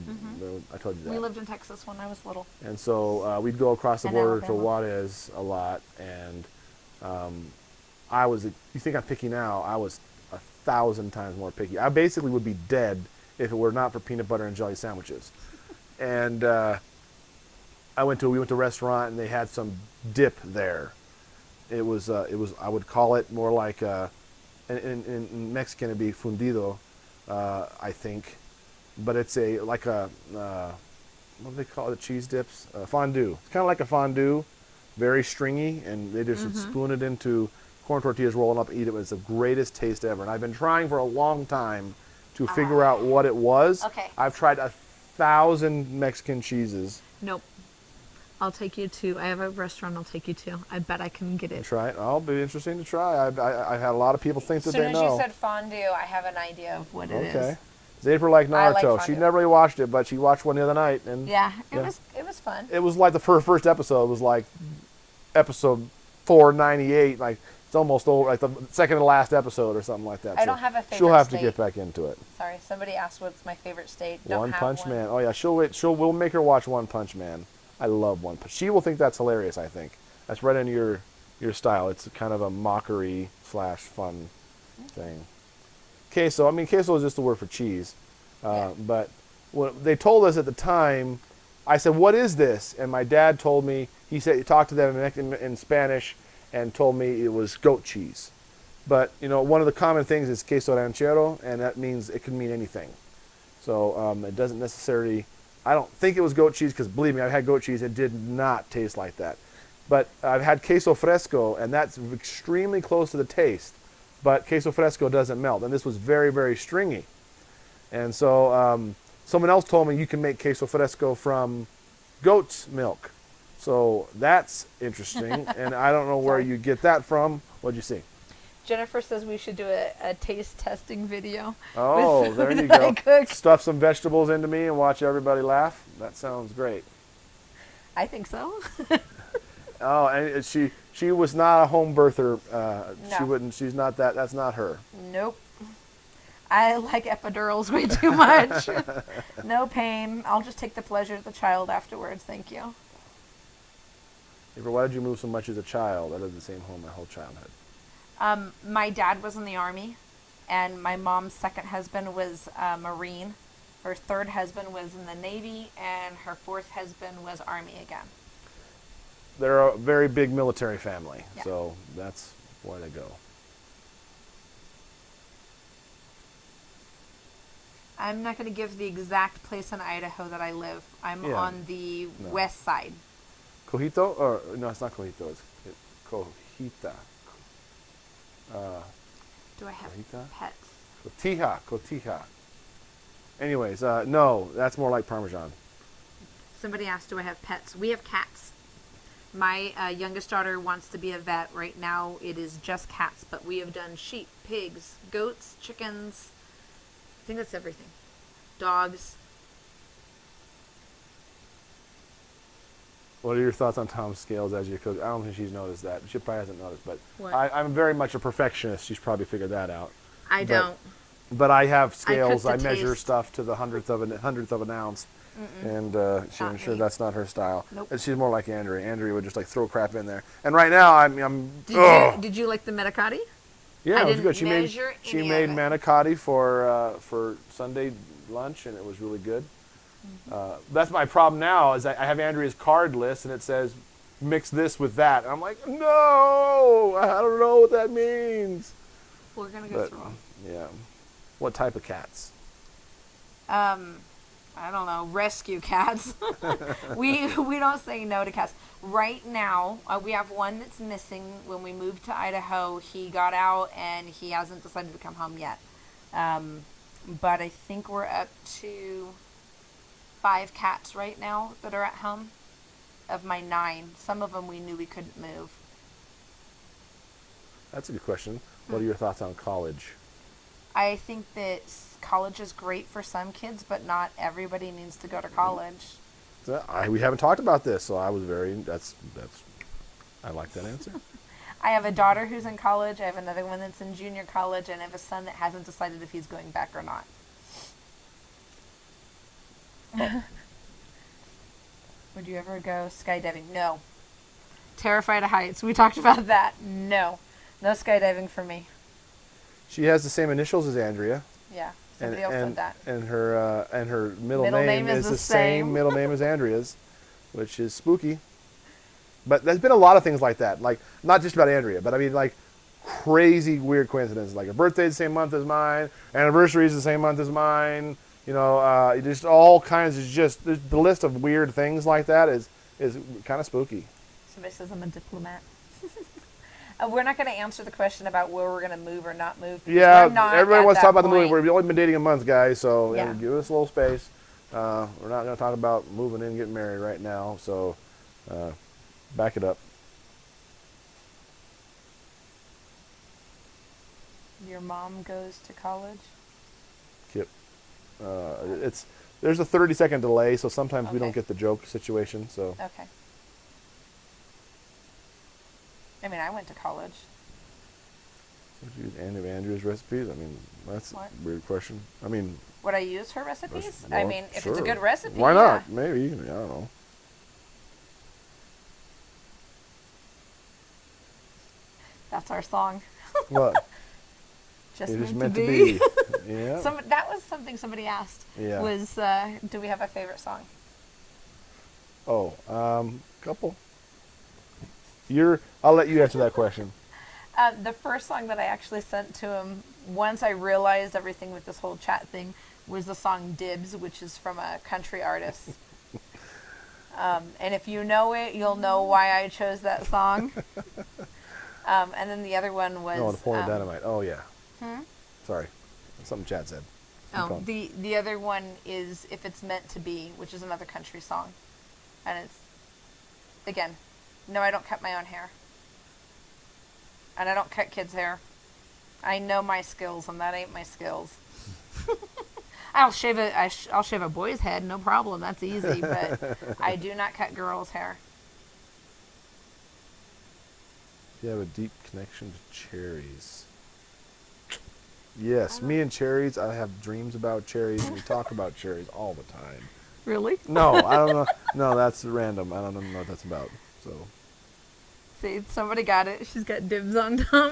I told you that. We lived in Texas when I was little. And so we'd go across the And border to Alabama. Juarez a lot. And I was, you think I'm picky now, I was 1,000 times more picky. I basically would be dead if it were not for peanut butter and jelly sandwiches. And we went to a restaurant and they had some dip there. It was I would call it more like in Mexican it'd be fundido, I think, but it's what do they call it? Cheese dips, fondue. It's kind of like a fondue, very stringy, and they just spoon it into corn tortillas, roll it up, eat it. It's the greatest taste ever. And I've been trying for a long time to figure out what it was. Okay. I've tried 1,000 Mexican cheeses. Nope. I'll take you to, I have a restaurant I'll take you to. I bet I can get it. Try it. It'll be interesting to try. I've had a lot of people think that they know. As soon as you said fondue, I have an idea of what it is. Okay. April like I like Naruto. She fondue. never really watched it, but she watched one the other night. And Yeah, it Yeah. was fun. it was like the first episode was like episode 498. Like it's almost over, like the second to last episode or something like that. I don't have a favorite She'll have state. to get back into it. Sorry, somebody asked what's my favorite state. One Punch Man. Oh yeah, we'll make her watch One Punch Man. I love One Punch. She will think that's hilarious. I think that's right in your style. It's kind of a mockery / fun thing. Queso. I mean, queso is just the word for cheese. But when they told us at the time, I said, "What is this?" And my dad told me. He said he talked to them in Spanish and told me it was goat cheese. But one of the common things is queso ranchero, and that means it can mean anything. So it doesn't necessarily. I don't think it was goat cheese because believe me, I've had goat cheese. It did not taste like that. But I've had queso fresco, and that's extremely close to the taste. But queso fresco doesn't melt, and this was very, very stringy. And so someone else told me you can make queso fresco from goat's milk. So that's interesting, and I don't know where you get that from. What'd you see? Jennifer says we should do a taste testing video. Oh, with there you food that I go. cook. Stuff some vegetables into me and watch everybody laugh. That sounds great. I think so. Oh, and she was not a home birther. No. She wouldn't. She's not that. That's not her. Nope. I like epidurals way too much. No pain. I'll just take the pleasure of the child afterwards. Thank you. April, why did you move so much as a child? I lived in the same home my whole childhood. My dad was in the Army, and my mom's second husband was a Marine. Her third husband was in the Navy, and her fourth husband was Army again. They're a very big military family, Yeah. so that's where they go. I'm not going to give the exact place in Idaho that I live. I'm Yeah. on the No. west side. Cojito? Or no, it's not Cojito. It's Cojita. Do I have Cojita? pets? Cotija. Anyways, no, that's more like Parmesan. Somebody asked, do I have pets? We have cats. My youngest daughter wants to be a vet. Right now it is just cats, but we have done sheep, pigs, goats, chickens. I think that's everything. Dogs. What are your thoughts on Tom's scales as you cook? I don't think she's noticed that. She probably hasn't noticed, but What? I'm very much a perfectionist. She's probably figured that out. I But- don't. But I have I scales. cook I, to measure taste. stuff to the hundredth of an ounce, and I'm Not sure me. that's not her style. Nope. And she's more like Andrea. Andrea would just like throw crap in there. And right now I'm Did you like the manicotti? yeah, I it was didn't good. She made measure she any made of it. manicotti for Sunday lunch, and it was really good. That's my problem now. Is I have Andrea's card list, and it says mix this with that. And I'm like, no, I don't know what that means. We're gonna go But through them. yeah, what type of cats? I don't know, rescue cats. we don't say no to cats. Right now, we have one that's missing. When we moved to Idaho, he got out and he hasn't decided to come home yet. But I think we're up to 5 cats right now that are at home. Of my 9, some of them we knew we couldn't move. That's a good question. What are your thoughts on college? I think that college is great for some kids, but not everybody needs to go to college. So we haven't talked about this, so I was I like that answer. I have a daughter who's in college. I have another one that's in junior college, and I have a son that hasn't decided if he's going back or not. Oh. Would you ever go skydiving? No. Terrified of heights. We talked about that. No. No skydiving for me. She has the same initials as Andrea. Yeah. Somebody else said that. And her middle name is the the same. same middle name as Andrea's, which is spooky. But there's been a lot of things like that, like not just about Andrea, but I mean like crazy weird coincidences. Like her birthday's the same month as mine, anniversary's the same month as mine. You know, just all kinds of the list of weird things like that is kind of spooky. Somebody says I'm a diplomat. We're not going to answer the question about where we're going to move or not move. Yeah, everybody wants to talk about the moving. We've only been dating a month, guys, so yeah. Give us a little space. We're not going to talk about moving in and getting married right now, so back it up. Your mom goes to college? Yep. There's a 30-second delay, so sometimes we don't Okay. get the joke situation. So. Okay. I mean, I went to college. Would you use any of Andrea's recipes? I mean, that's What? a weird question. I mean. Would I use her recipes? Well, I mean, if sure. it's a good recipe, why not? yeah. Maybe. I don't know. That's our song. What? Just It is meant to be. Yeah. That was something somebody asked. Yeah. Was, do we have a favorite song? Oh, couple. I'll let you answer that question. The first song that I actually sent to him, once I realized everything with this whole chat thing, was the song Dibs, which is from a country artist. And if you know it, you'll know why I chose that song. And then the other one was... No, the point of dynamite. Oh, yeah. Hmm? Sorry. Something Chad said. Oh, the other one is If It's Meant to Be, which is another country song. And it's, again, no, I don't cut my own hair. And I don't cut kids' hair. I know my skills, and that ain't my skills. I'll shave a boy's head, no problem. That's easy, but I do not cut girls' hair. You have a deep connection to cherries. Yes, me and cherries. I have dreams about cherries. We talk about cherries all the time. Really? No, I don't know. No, that's random. I don't know what that's about. So. See, somebody got it. She's got dibs on Tom.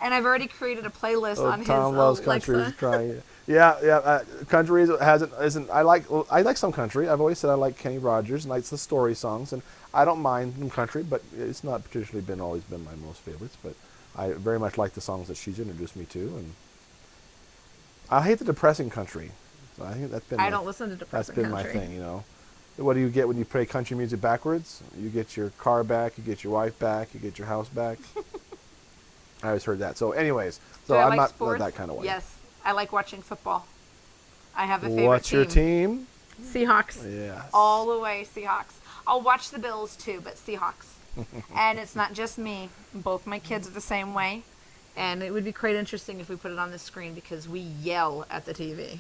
And I've already created a playlist on his Tom loves Alexa. country. Crying. Yeah. Country isn't. I like some country. I've always said I like Kenny Rogers and likes the story songs, and I don't mind some country, but it's not particularly always been my most favorites. But I very much like the songs that she's introduced me to, and I hate the depressing country. So I think that's been. I don't listen to depressing country. That's been my thing, you know. What do you get when you play country music backwards? You get your car back, you get your wife back, you get your house back. I always heard that. So anyways, so I'm not that kind of way. Yes, I like watching football. I have a favorite What's team. your team? Seahawks. Yes. All the way Seahawks. I'll watch the Bills too, but Seahawks. And it's not just me. Both my kids are the same way. And it would be quite interesting if we put it on the screen because we yell at the TV.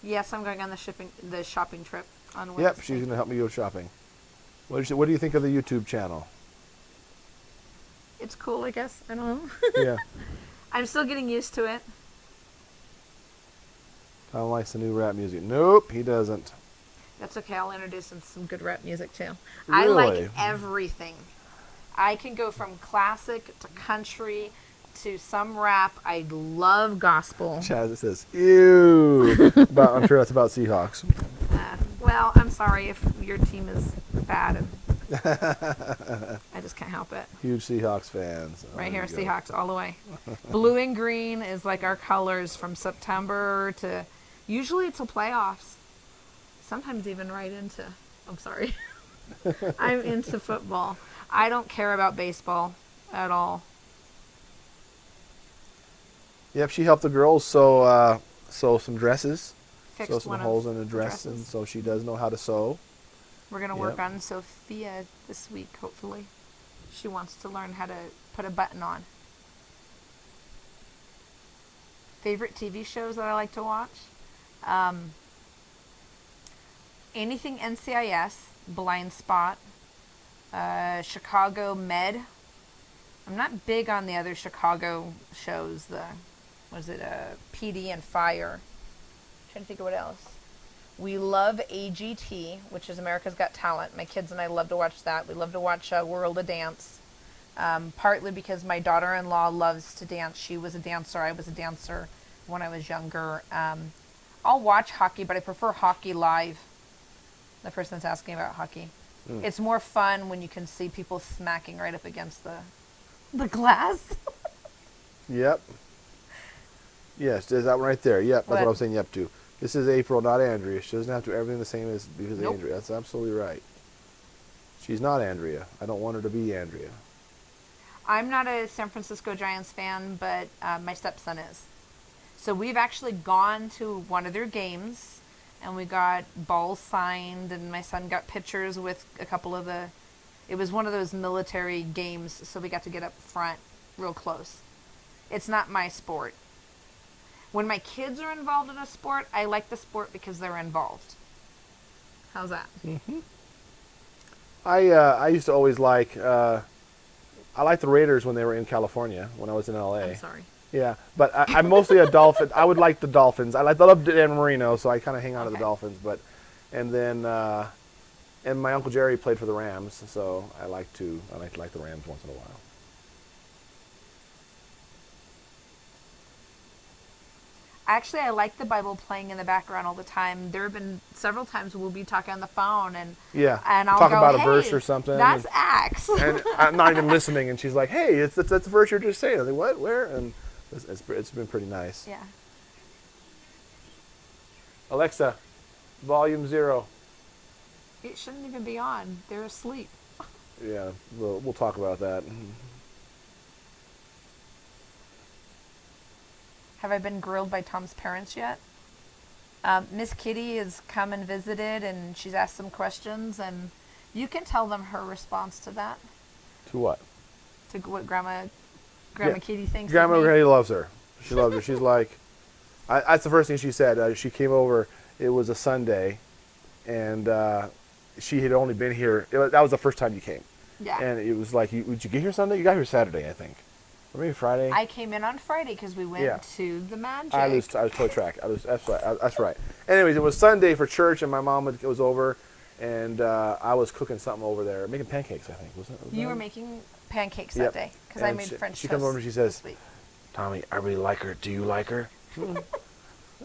Yes, I'm going on the shopping trip on Wednesday. Yep, she's going to help me go shopping. What do you think of the YouTube channel? It's cool, I guess. I don't know. Yeah. I'm still getting used to it. Tom likes the new rap music. Nope, he doesn't. That's okay. I'll introduce him to some good rap music too. Really? I like everything. I can go from classic to country to some rap. I love gospel. Chaz says, ew. I'm sure that's about Seahawks. Well, I'm sorry if your team is bad. And I just can't help it. Huge Seahawks fans. Right here, Seahawks all the way. Blue and green is like our colors from September to usually till playoffs. Sometimes even right into, I'm sorry. I'm into football. I don't care about baseball at all. Yep, she helped the girls sew some dresses. Fixed Sew some one holes of in the the dress, dresses. and so she does know how to sew. We're going to work on Sophia this week, hopefully. She wants to learn how to put a button on. Favorite TV shows that I like to watch? Anything NCIS, Blind Spot, Chicago Med. I'm not big on the other Chicago shows, PD and Fire. I'm trying to think of what else. We love AGT, which is America's Got Talent. My kids and I love to watch that. We love to watch World of Dance, partly because my daughter-in-law loves to dance. She was a dancer. I was a dancer when I was younger. I'll watch hockey, but I prefer hockey live. The person that's asking about hockey. It's more fun when you can see people smacking right up against the glass. Yep. Yes, there's that one right there. Yep, that's what I was saying yep to. This is April, not Andrea. She doesn't have to do everything the same as because of Andrea. That's absolutely right. She's not Andrea. I don't want her to be Andrea. I'm not a San Francisco Giants fan, but my stepson is. So we've actually gone to one of their games, and we got balls signed, and my son got pictures with a couple of it was one of those military games, so we got to get up front real close. It's not my sport. When my kids are involved in a sport, I like the sport because they're involved. How's that? Mm-hmm. I used to always like, I liked the Raiders when they were in California, when I was in LA. I'm sorry. Yeah, but I'm mostly a Dolphin. I would like the Dolphins. I love Dan Marino, so I kind of hang on to the Dolphins. But, and my Uncle Jerry played for the Rams, so I like to like the Rams once in a while. Actually, I like the Bible playing in the background all the time. There have been several times we'll be talking on the phone and I'll talk go, about hey, a verse or something. That's Acts. And I'm not even listening, and she's like, "Hey, that's the verse you're just saying." I'm like, "What? Where?" And it's been pretty nice. Yeah. Alexa, volume 0. It shouldn't even be on. They're asleep. Yeah, we'll talk about that. Have I been grilled by Tom's parents yet? Miss Kitty has come and visited, and she's asked some questions, and you can tell them her response to that. To what? To what Grandma Kitty thinks Grandma of me. Kitty loves her. She loves her. She's like, that's the first thing she said. She came over. It was a Sunday, and she had only been here. That was the first time you came. Yeah. And it was like, would you get here Sunday? You got here Saturday, I think. Or maybe Friday. I came in on Friday because we went to the Magic. I was totally track. That's right. Anyways, it was Sunday for church, and my mom was over, and I was cooking something over there, making pancakes. I think was it? You were making pancakes that day because I made French toast. She comes over and she says, this week. "Tommy, I really like her. Do you like her?"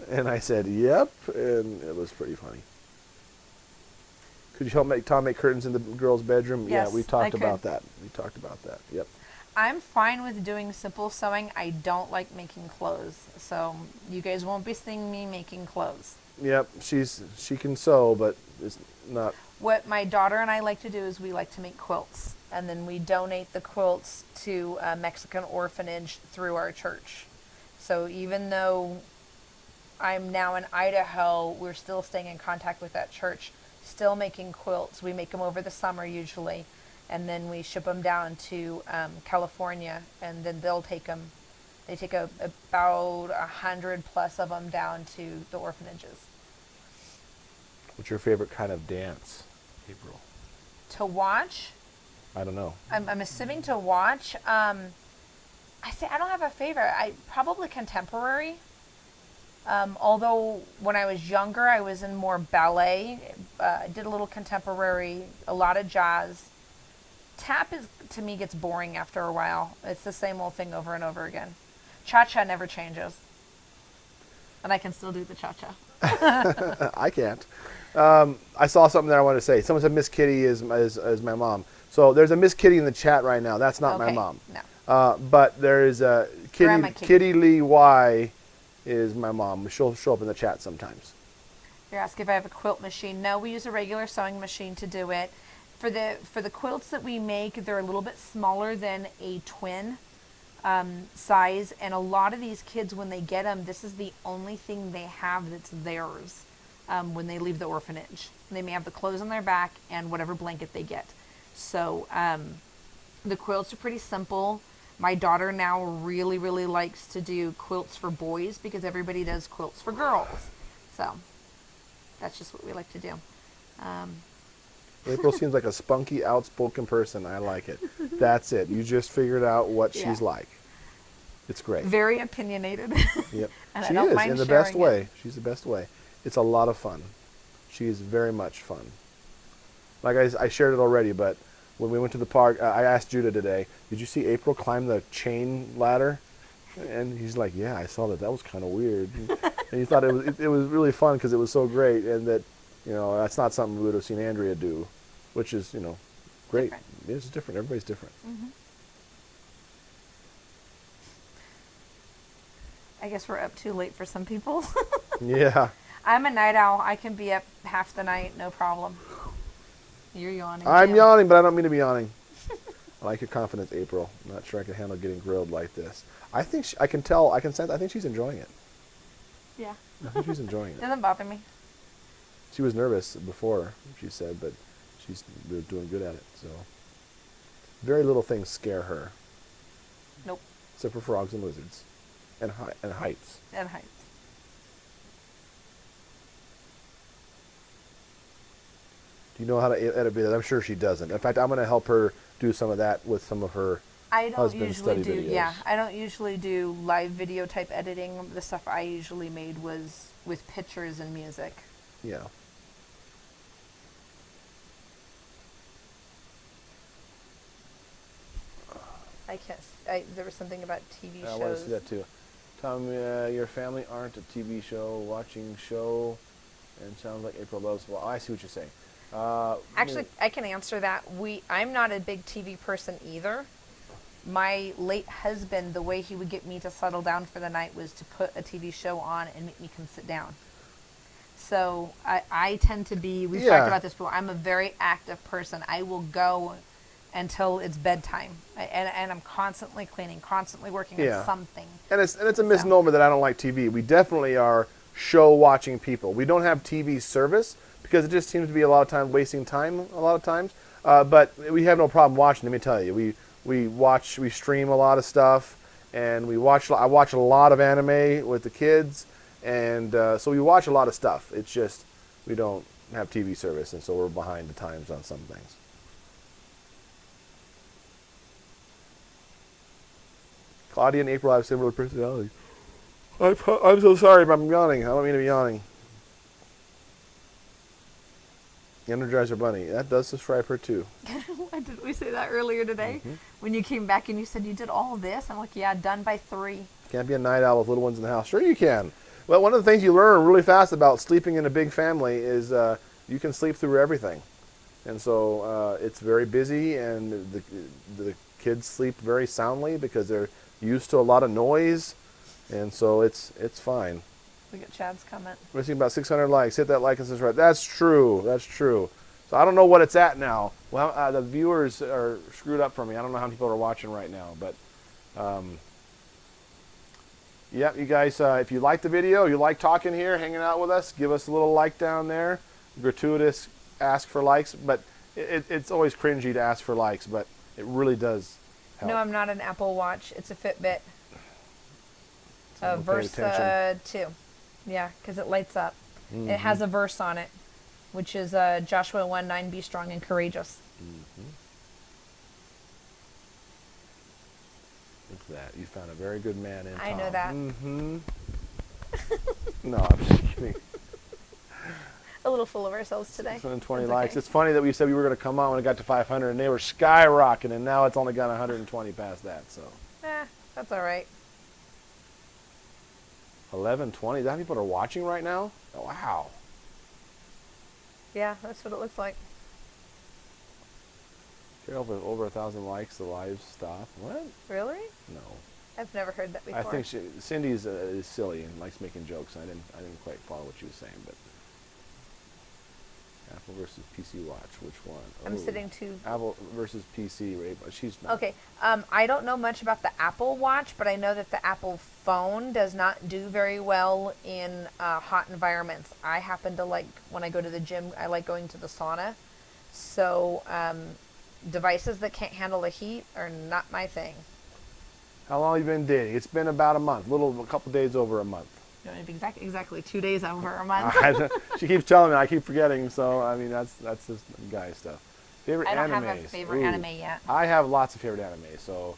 And I said, "Yep," and it was pretty funny. Could you help Tom make curtains in the girls' bedroom? Yes, yeah, we talked I about could. that. We talked about that. Yep. I'm fine with doing simple sewing. I don't like making clothes, so you guys won't be seeing me making clothes. Yep, she can sew, but it's not. What my daughter and I like to do is we like to make quilts, and then we donate the quilts to a Mexican orphanage through our church. So even though I'm now in Idaho, we're still staying in contact with that church, still making quilts. We make them over the summer usually, and then we ship them down to California, and then they'll take them. They take about 100 plus of them down to the orphanages. What's your favorite kind of dance, April? To watch? I don't know. I'm assuming to watch. I don't have a favorite. I probably contemporary. Although when I was younger, I was in more ballet. I did a little contemporary, a lot of jazz. Tap to me gets boring after a while. It's the same old thing over and over again. Cha-cha never changes. And I can still do the cha-cha. I can't. I saw something that I wanted to say. Someone said Miss Kitty is my mom. So there's a Miss Kitty in the chat right now. That's not my mom. No. But there is a Grandma Kitty Lee Y is my mom. She'll show up in the chat sometimes. You're asking if I have a quilt machine. No, we use a regular sewing machine to do it. For the quilts that we make, they're a little bit smaller than a twin size, and a lot of these kids, when they get them, this is the only thing they have that's theirs when they leave the orphanage. They may have the clothes on their back and whatever blanket they get. So the quilts are pretty simple. My daughter now really, really likes to do quilts for boys because everybody does quilts for girls. So that's just what we like to do. April seems like a spunky, outspoken person. I like it. That's it. You just figured out what she's like. It's great. Very opinionated. Yep. And She I don't is mind in the sharing best it. way. She's the best way. It's a lot of fun. She is very much fun. Like I shared it already, but when we went to the park, I asked Judah today, did you see April climb the chain ladder? And he's like, yeah, I saw that. That was kind of weird. And he thought it was really fun because it was so great, and that, that's not something we would have seen Andrea do, which is, great. Different. It's different. Everybody's different. Mm-hmm. I guess we're up too late for some people. Yeah. I'm a night owl. I can be up half the night, no problem. You're yawning. I'm too. yawning, but I don't mean to be yawning. I like your confidence, April. I'm not sure I can handle getting grilled like this. I think I can tell. I can sense. I think she's enjoying it. Yeah. I think she's enjoying it. Doesn't bother me. She was nervous before, she said, but she's doing good at it. So, very little things scare her, Nope. except for frogs and lizards, and heights. And heights. Do you know how to edit videos? I'm sure she doesn't. In fact, I'm going to help her do some of that with some of her I don't husband's usually study do. videos. Yeah, I don't usually do live video type editing. The stuff I usually made was with pictures and music. Yeah. I can't. There was something about TV I shows. want to see that too. Tom, your family aren't a TV show watching show, and sounds like April loves. Well, I see what you're saying. Actually, I can answer that. I'm not a big TV person either. My late husband, the way he would get me to settle down for the night was to put a TV show on and make me come sit down. So I tend to be, we've talked about this before, I'm a very active person. I will go until it's bedtime. And I'm constantly cleaning, constantly working on something. And it's a misnomer that I don't like TV. We definitely are show-watching people. We don't have TV service because it just seems to be a lot of time wasting time a lot of times. But we have no problem watching, let me tell you. We stream a lot of stuff, and I watch a lot of anime with the kids, and so we watch a lot of stuff. It's just we don't have TV service, and so we're behind the times on some things. Claudia and April have similar personalities. I'm so sorry, but I'm yawning. I don't mean to be yawning. Energizer Bunny. That does describe her too. Didn't we say that earlier today? Mm-hmm. When you came back and you said you did all this? I'm like, yeah, done by 3. Can't be a night owl with little ones in the house. Sure you can. Well, one of the things you learn really fast about sleeping in a big family is you can sleep through everything. And so it's very busy, and the kids sleep very soundly because they're used to a lot of noise. And so it's fine. Look at Chad's comment. We're seeing about 600 likes. Hit that like and subscribe. That's true. That's true. So I don't know what it's at now. Well, the viewers are screwed up for me. I don't know how many people are watching right now. But, yeah, you guys, if you like the video, you like talking here, hanging out with us, give us a little like down there. Gratuitous ask for likes. But it's always cringy to ask for likes. But it really does help. No, I'm not an Apple Watch. It's a Fitbit. Versa 2. Yeah, because it lights up. Mm-hmm. It has a verse on it, which is Joshua 1:9, be strong and courageous. Mm-hmm. Look at that. You found a very good man in Tom. I know that. Mm-hmm. No, I'm just kidding. A little full of ourselves today. 120 likes. Okay. It's funny that we said we were going to come on when it got to 500, and they were skyrocketing, and now it's only got 120 past that. So. That's all right. 11:20. Is that how people are watching right now? Oh, wow. Yeah, that's what it looks like. Carol, with over 1,000 likes, the live stop. What? Really? No. I've never heard that before. I think Cindy's is silly and likes making jokes. I didn't quite follow what she was saying, but Apple versus PC watch. Which one? I'm Ooh. sitting to. Apple versus PC. Right? But she's not. Okay. I don't know much about the Apple Watch, but I know that the Apple phone does not do very well in hot environments. I happen to like, when I go to the gym, I like going to the sauna. So devices that can't handle the heat are not my thing. How long have you been dating? It's been about a month. A couple days over a month. You know, exactly 2 days over a month. She keeps telling me. I keep forgetting. So I mean, that's just guy stuff. Favorite I don't animes. have a favorite anime yet. I have lots of favorite anime. So,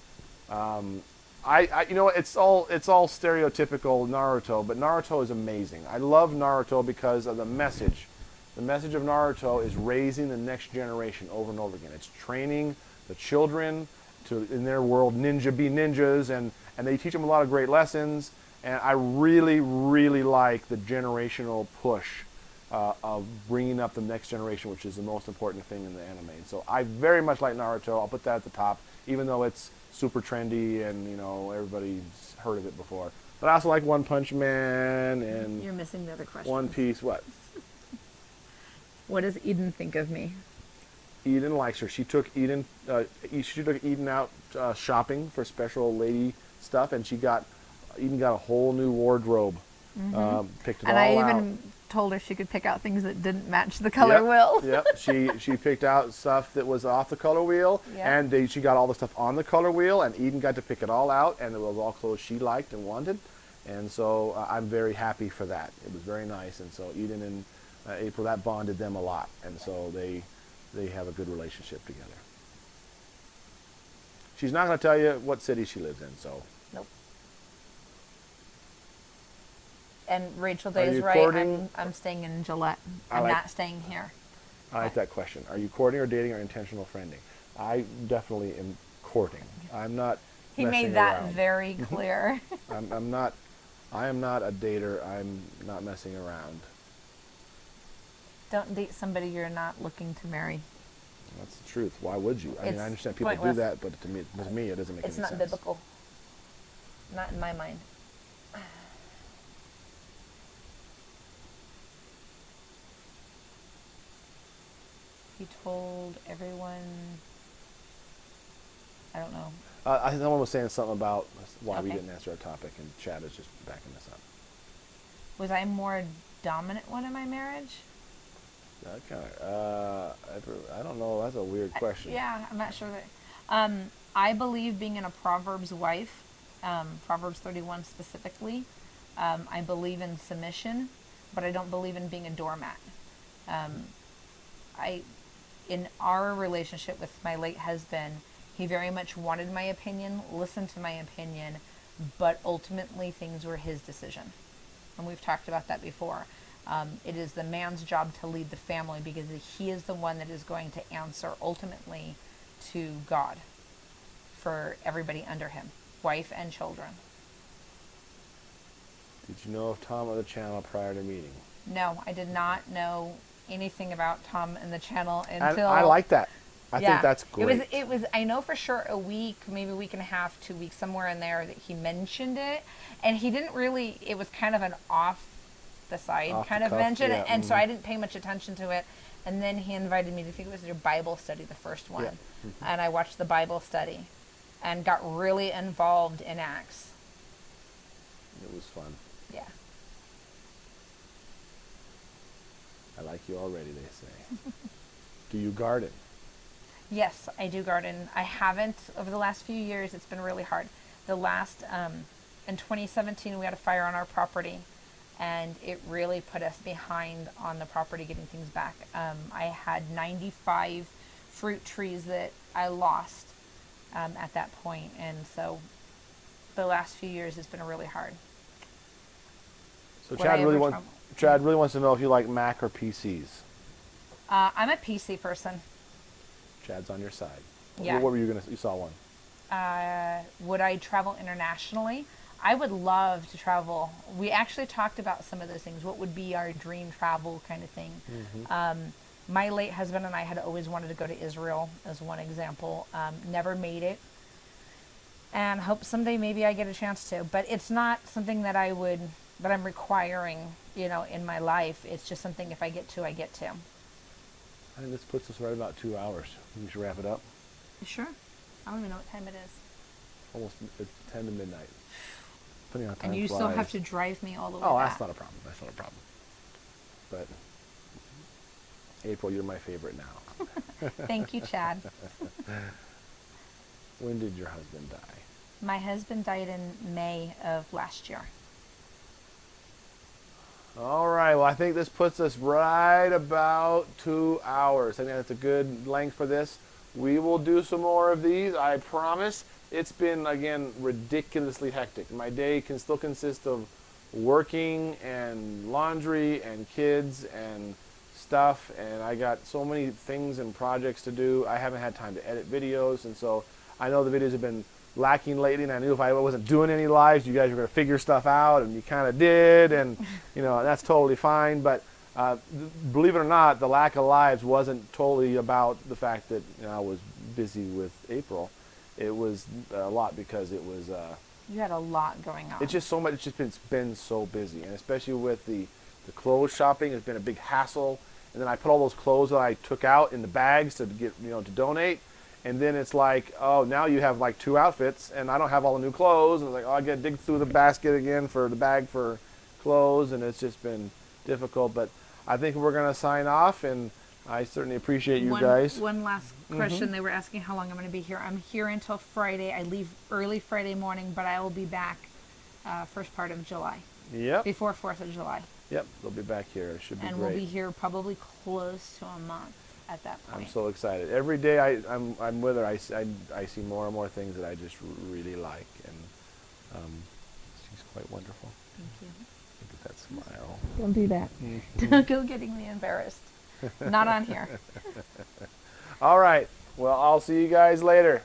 I you know it's all stereotypical Naruto, but Naruto is amazing. I love Naruto because of the message. The message of Naruto is raising the next generation over and over again. It's training the children to, in their world, be ninjas, and they teach them a lot of great lessons. And I really, really like the generational push of bringing up the next generation, which is the most important thing in the anime. And so I very much like Naruto. I'll put that at the top, even though it's super trendy and, you know, everybody's heard of it before. But I also like One Punch Man and You're missing the other question. One Piece. What? What does Eden think of me? Eden likes her. She took Eden out shopping for special lady stuff, and Eden got a whole new wardrobe. Picked it And all I out. even told her she could pick out things that didn't match the color wheel. Yep. She picked out stuff that was off the color wheel, Yep. and she got all the stuff on the color wheel, and Eden got to pick it all out, and it was all clothes she liked and wanted. And so I'm very happy for that. It was very nice, and so Eden and April, that bonded them a lot, and so they have a good relationship together. She's not going to tell you what city she lives in, so. Nope. And Rachel Are Day is you right. courting? I'm staying in Gillette. I I'm like- not staying here. I like that question. Are you courting or dating or intentional friending? I definitely am courting. I'm not He messing made that around. very clear. I'm not. I am not a dater. I'm not messing around. Don't date somebody you're not looking to marry. That's the truth. Why would you? I mean, It's I understand people pointless. do that, but to me, it doesn't make It's any not sense. biblical. Not in my mind. He told everyone. I don't know. I think someone was saying something about why we Okay. didn't answer our topic, and Chad is just backing this up. Was I more dominant one in my marriage? That kind of, I don't know. That's a weird question. Yeah, I'm not sure that. I believe being in a Proverbs wife, Proverbs 31 specifically. I believe in submission, but I don't believe in being a doormat. In our relationship with my late husband, he very much wanted my opinion, listened to my opinion, but ultimately things were his decision. And we've talked about that before. It is the man's job to lead the family because he is the one that is going to answer ultimately to God for everybody under him, wife and children. Did you know of Tom or the channel prior to meeting? No, I did not know anything about Tom and the channel And until I like that. I yeah. think that's great. It was I know for sure a week, maybe a week and a half, 2 weeks, somewhere in there that he mentioned it, and he didn't really. It was kind of an off the side Off kind the of cuff, mention, yeah, and so I didn't pay much attention to it. And then he invited me to, I think it was their Bible study, the first one, Yeah. and I watched the Bible study, and got really involved in Acts. It was fun. Yeah. I like you already, they say. Do you garden? Yes, I do garden. I haven't over the last few years. It's been really hard. The last in 2017, we had a fire on our property, and it really put us behind on the property getting things back. I had 95 fruit trees that I lost at that point, and so the last few years it's been really hard. So Would I ever travel? Chad really wants to know if you like Mac or PCs. I'm a PC person. Chad's on your side. Yeah. What were you you saw one? Would I travel internationally? I would love to travel. We actually talked about some of those things. What would be our dream travel kind of thing? My late husband and I had always wanted to go to Israel as one example. Never made it. And hope someday maybe I get a chance to. But it's not something that I'm requiring, in my life. It's just something if I get to, I get to. I think this puts us right about 2 hours. We should wrap it up. Sure. I don't even know what time it is. Almost it's 10 to midnight. Depending on time And you flies. still have to drive me all the way Oh, back. that's not a problem. That's not a problem. But April, you're my favorite now. Thank you, Chad. When did your husband die? My husband died in May of last year. All right. Well, I think this puts us right about 2 hours. I think that's a good length for this. We will do some more of these, I promise. It's been, again, ridiculously hectic. My day can still consist of working and laundry and kids and stuff, and I got so many things and projects to do. I haven't had time to edit videos, and so I know the videos have been lacking lately, and I knew if I wasn't doing any lives, you guys were going to figure stuff out, and you kind of did, and you know, that's totally fine. But believe it or not, the lack of lives wasn't totally about the fact that I was busy with April. It was a lot because it was You had a lot going on. it's just so much. It's just been so busy, and especially with the clothes shopping, it's been a big hassle. And then I put all those clothes that I took out in the bags to get to donate. And then it's like, oh, now you have like 2 outfits, and I don't have all the new clothes. And it's like, oh, I got to dig through the basket again for the bag for clothes, and it's just been difficult. But I think we're going to sign off, and I certainly appreciate you guys. One last question. They were asking how long I'm going to be here. I'm here until Friday. I leave early Friday morning, but I will be back first part of July. Yep. Before 4th of July. Yep, they'll be back here. It should be And great. we'll be here probably close to a month at that point. I'm so excited. Every day I'm with her, I see more and more things that I just really like, and she's quite wonderful. Thank you. Look at that smile. Don't do that. Don't go getting me embarrassed. Not on here. All right. Well, I'll see you guys later.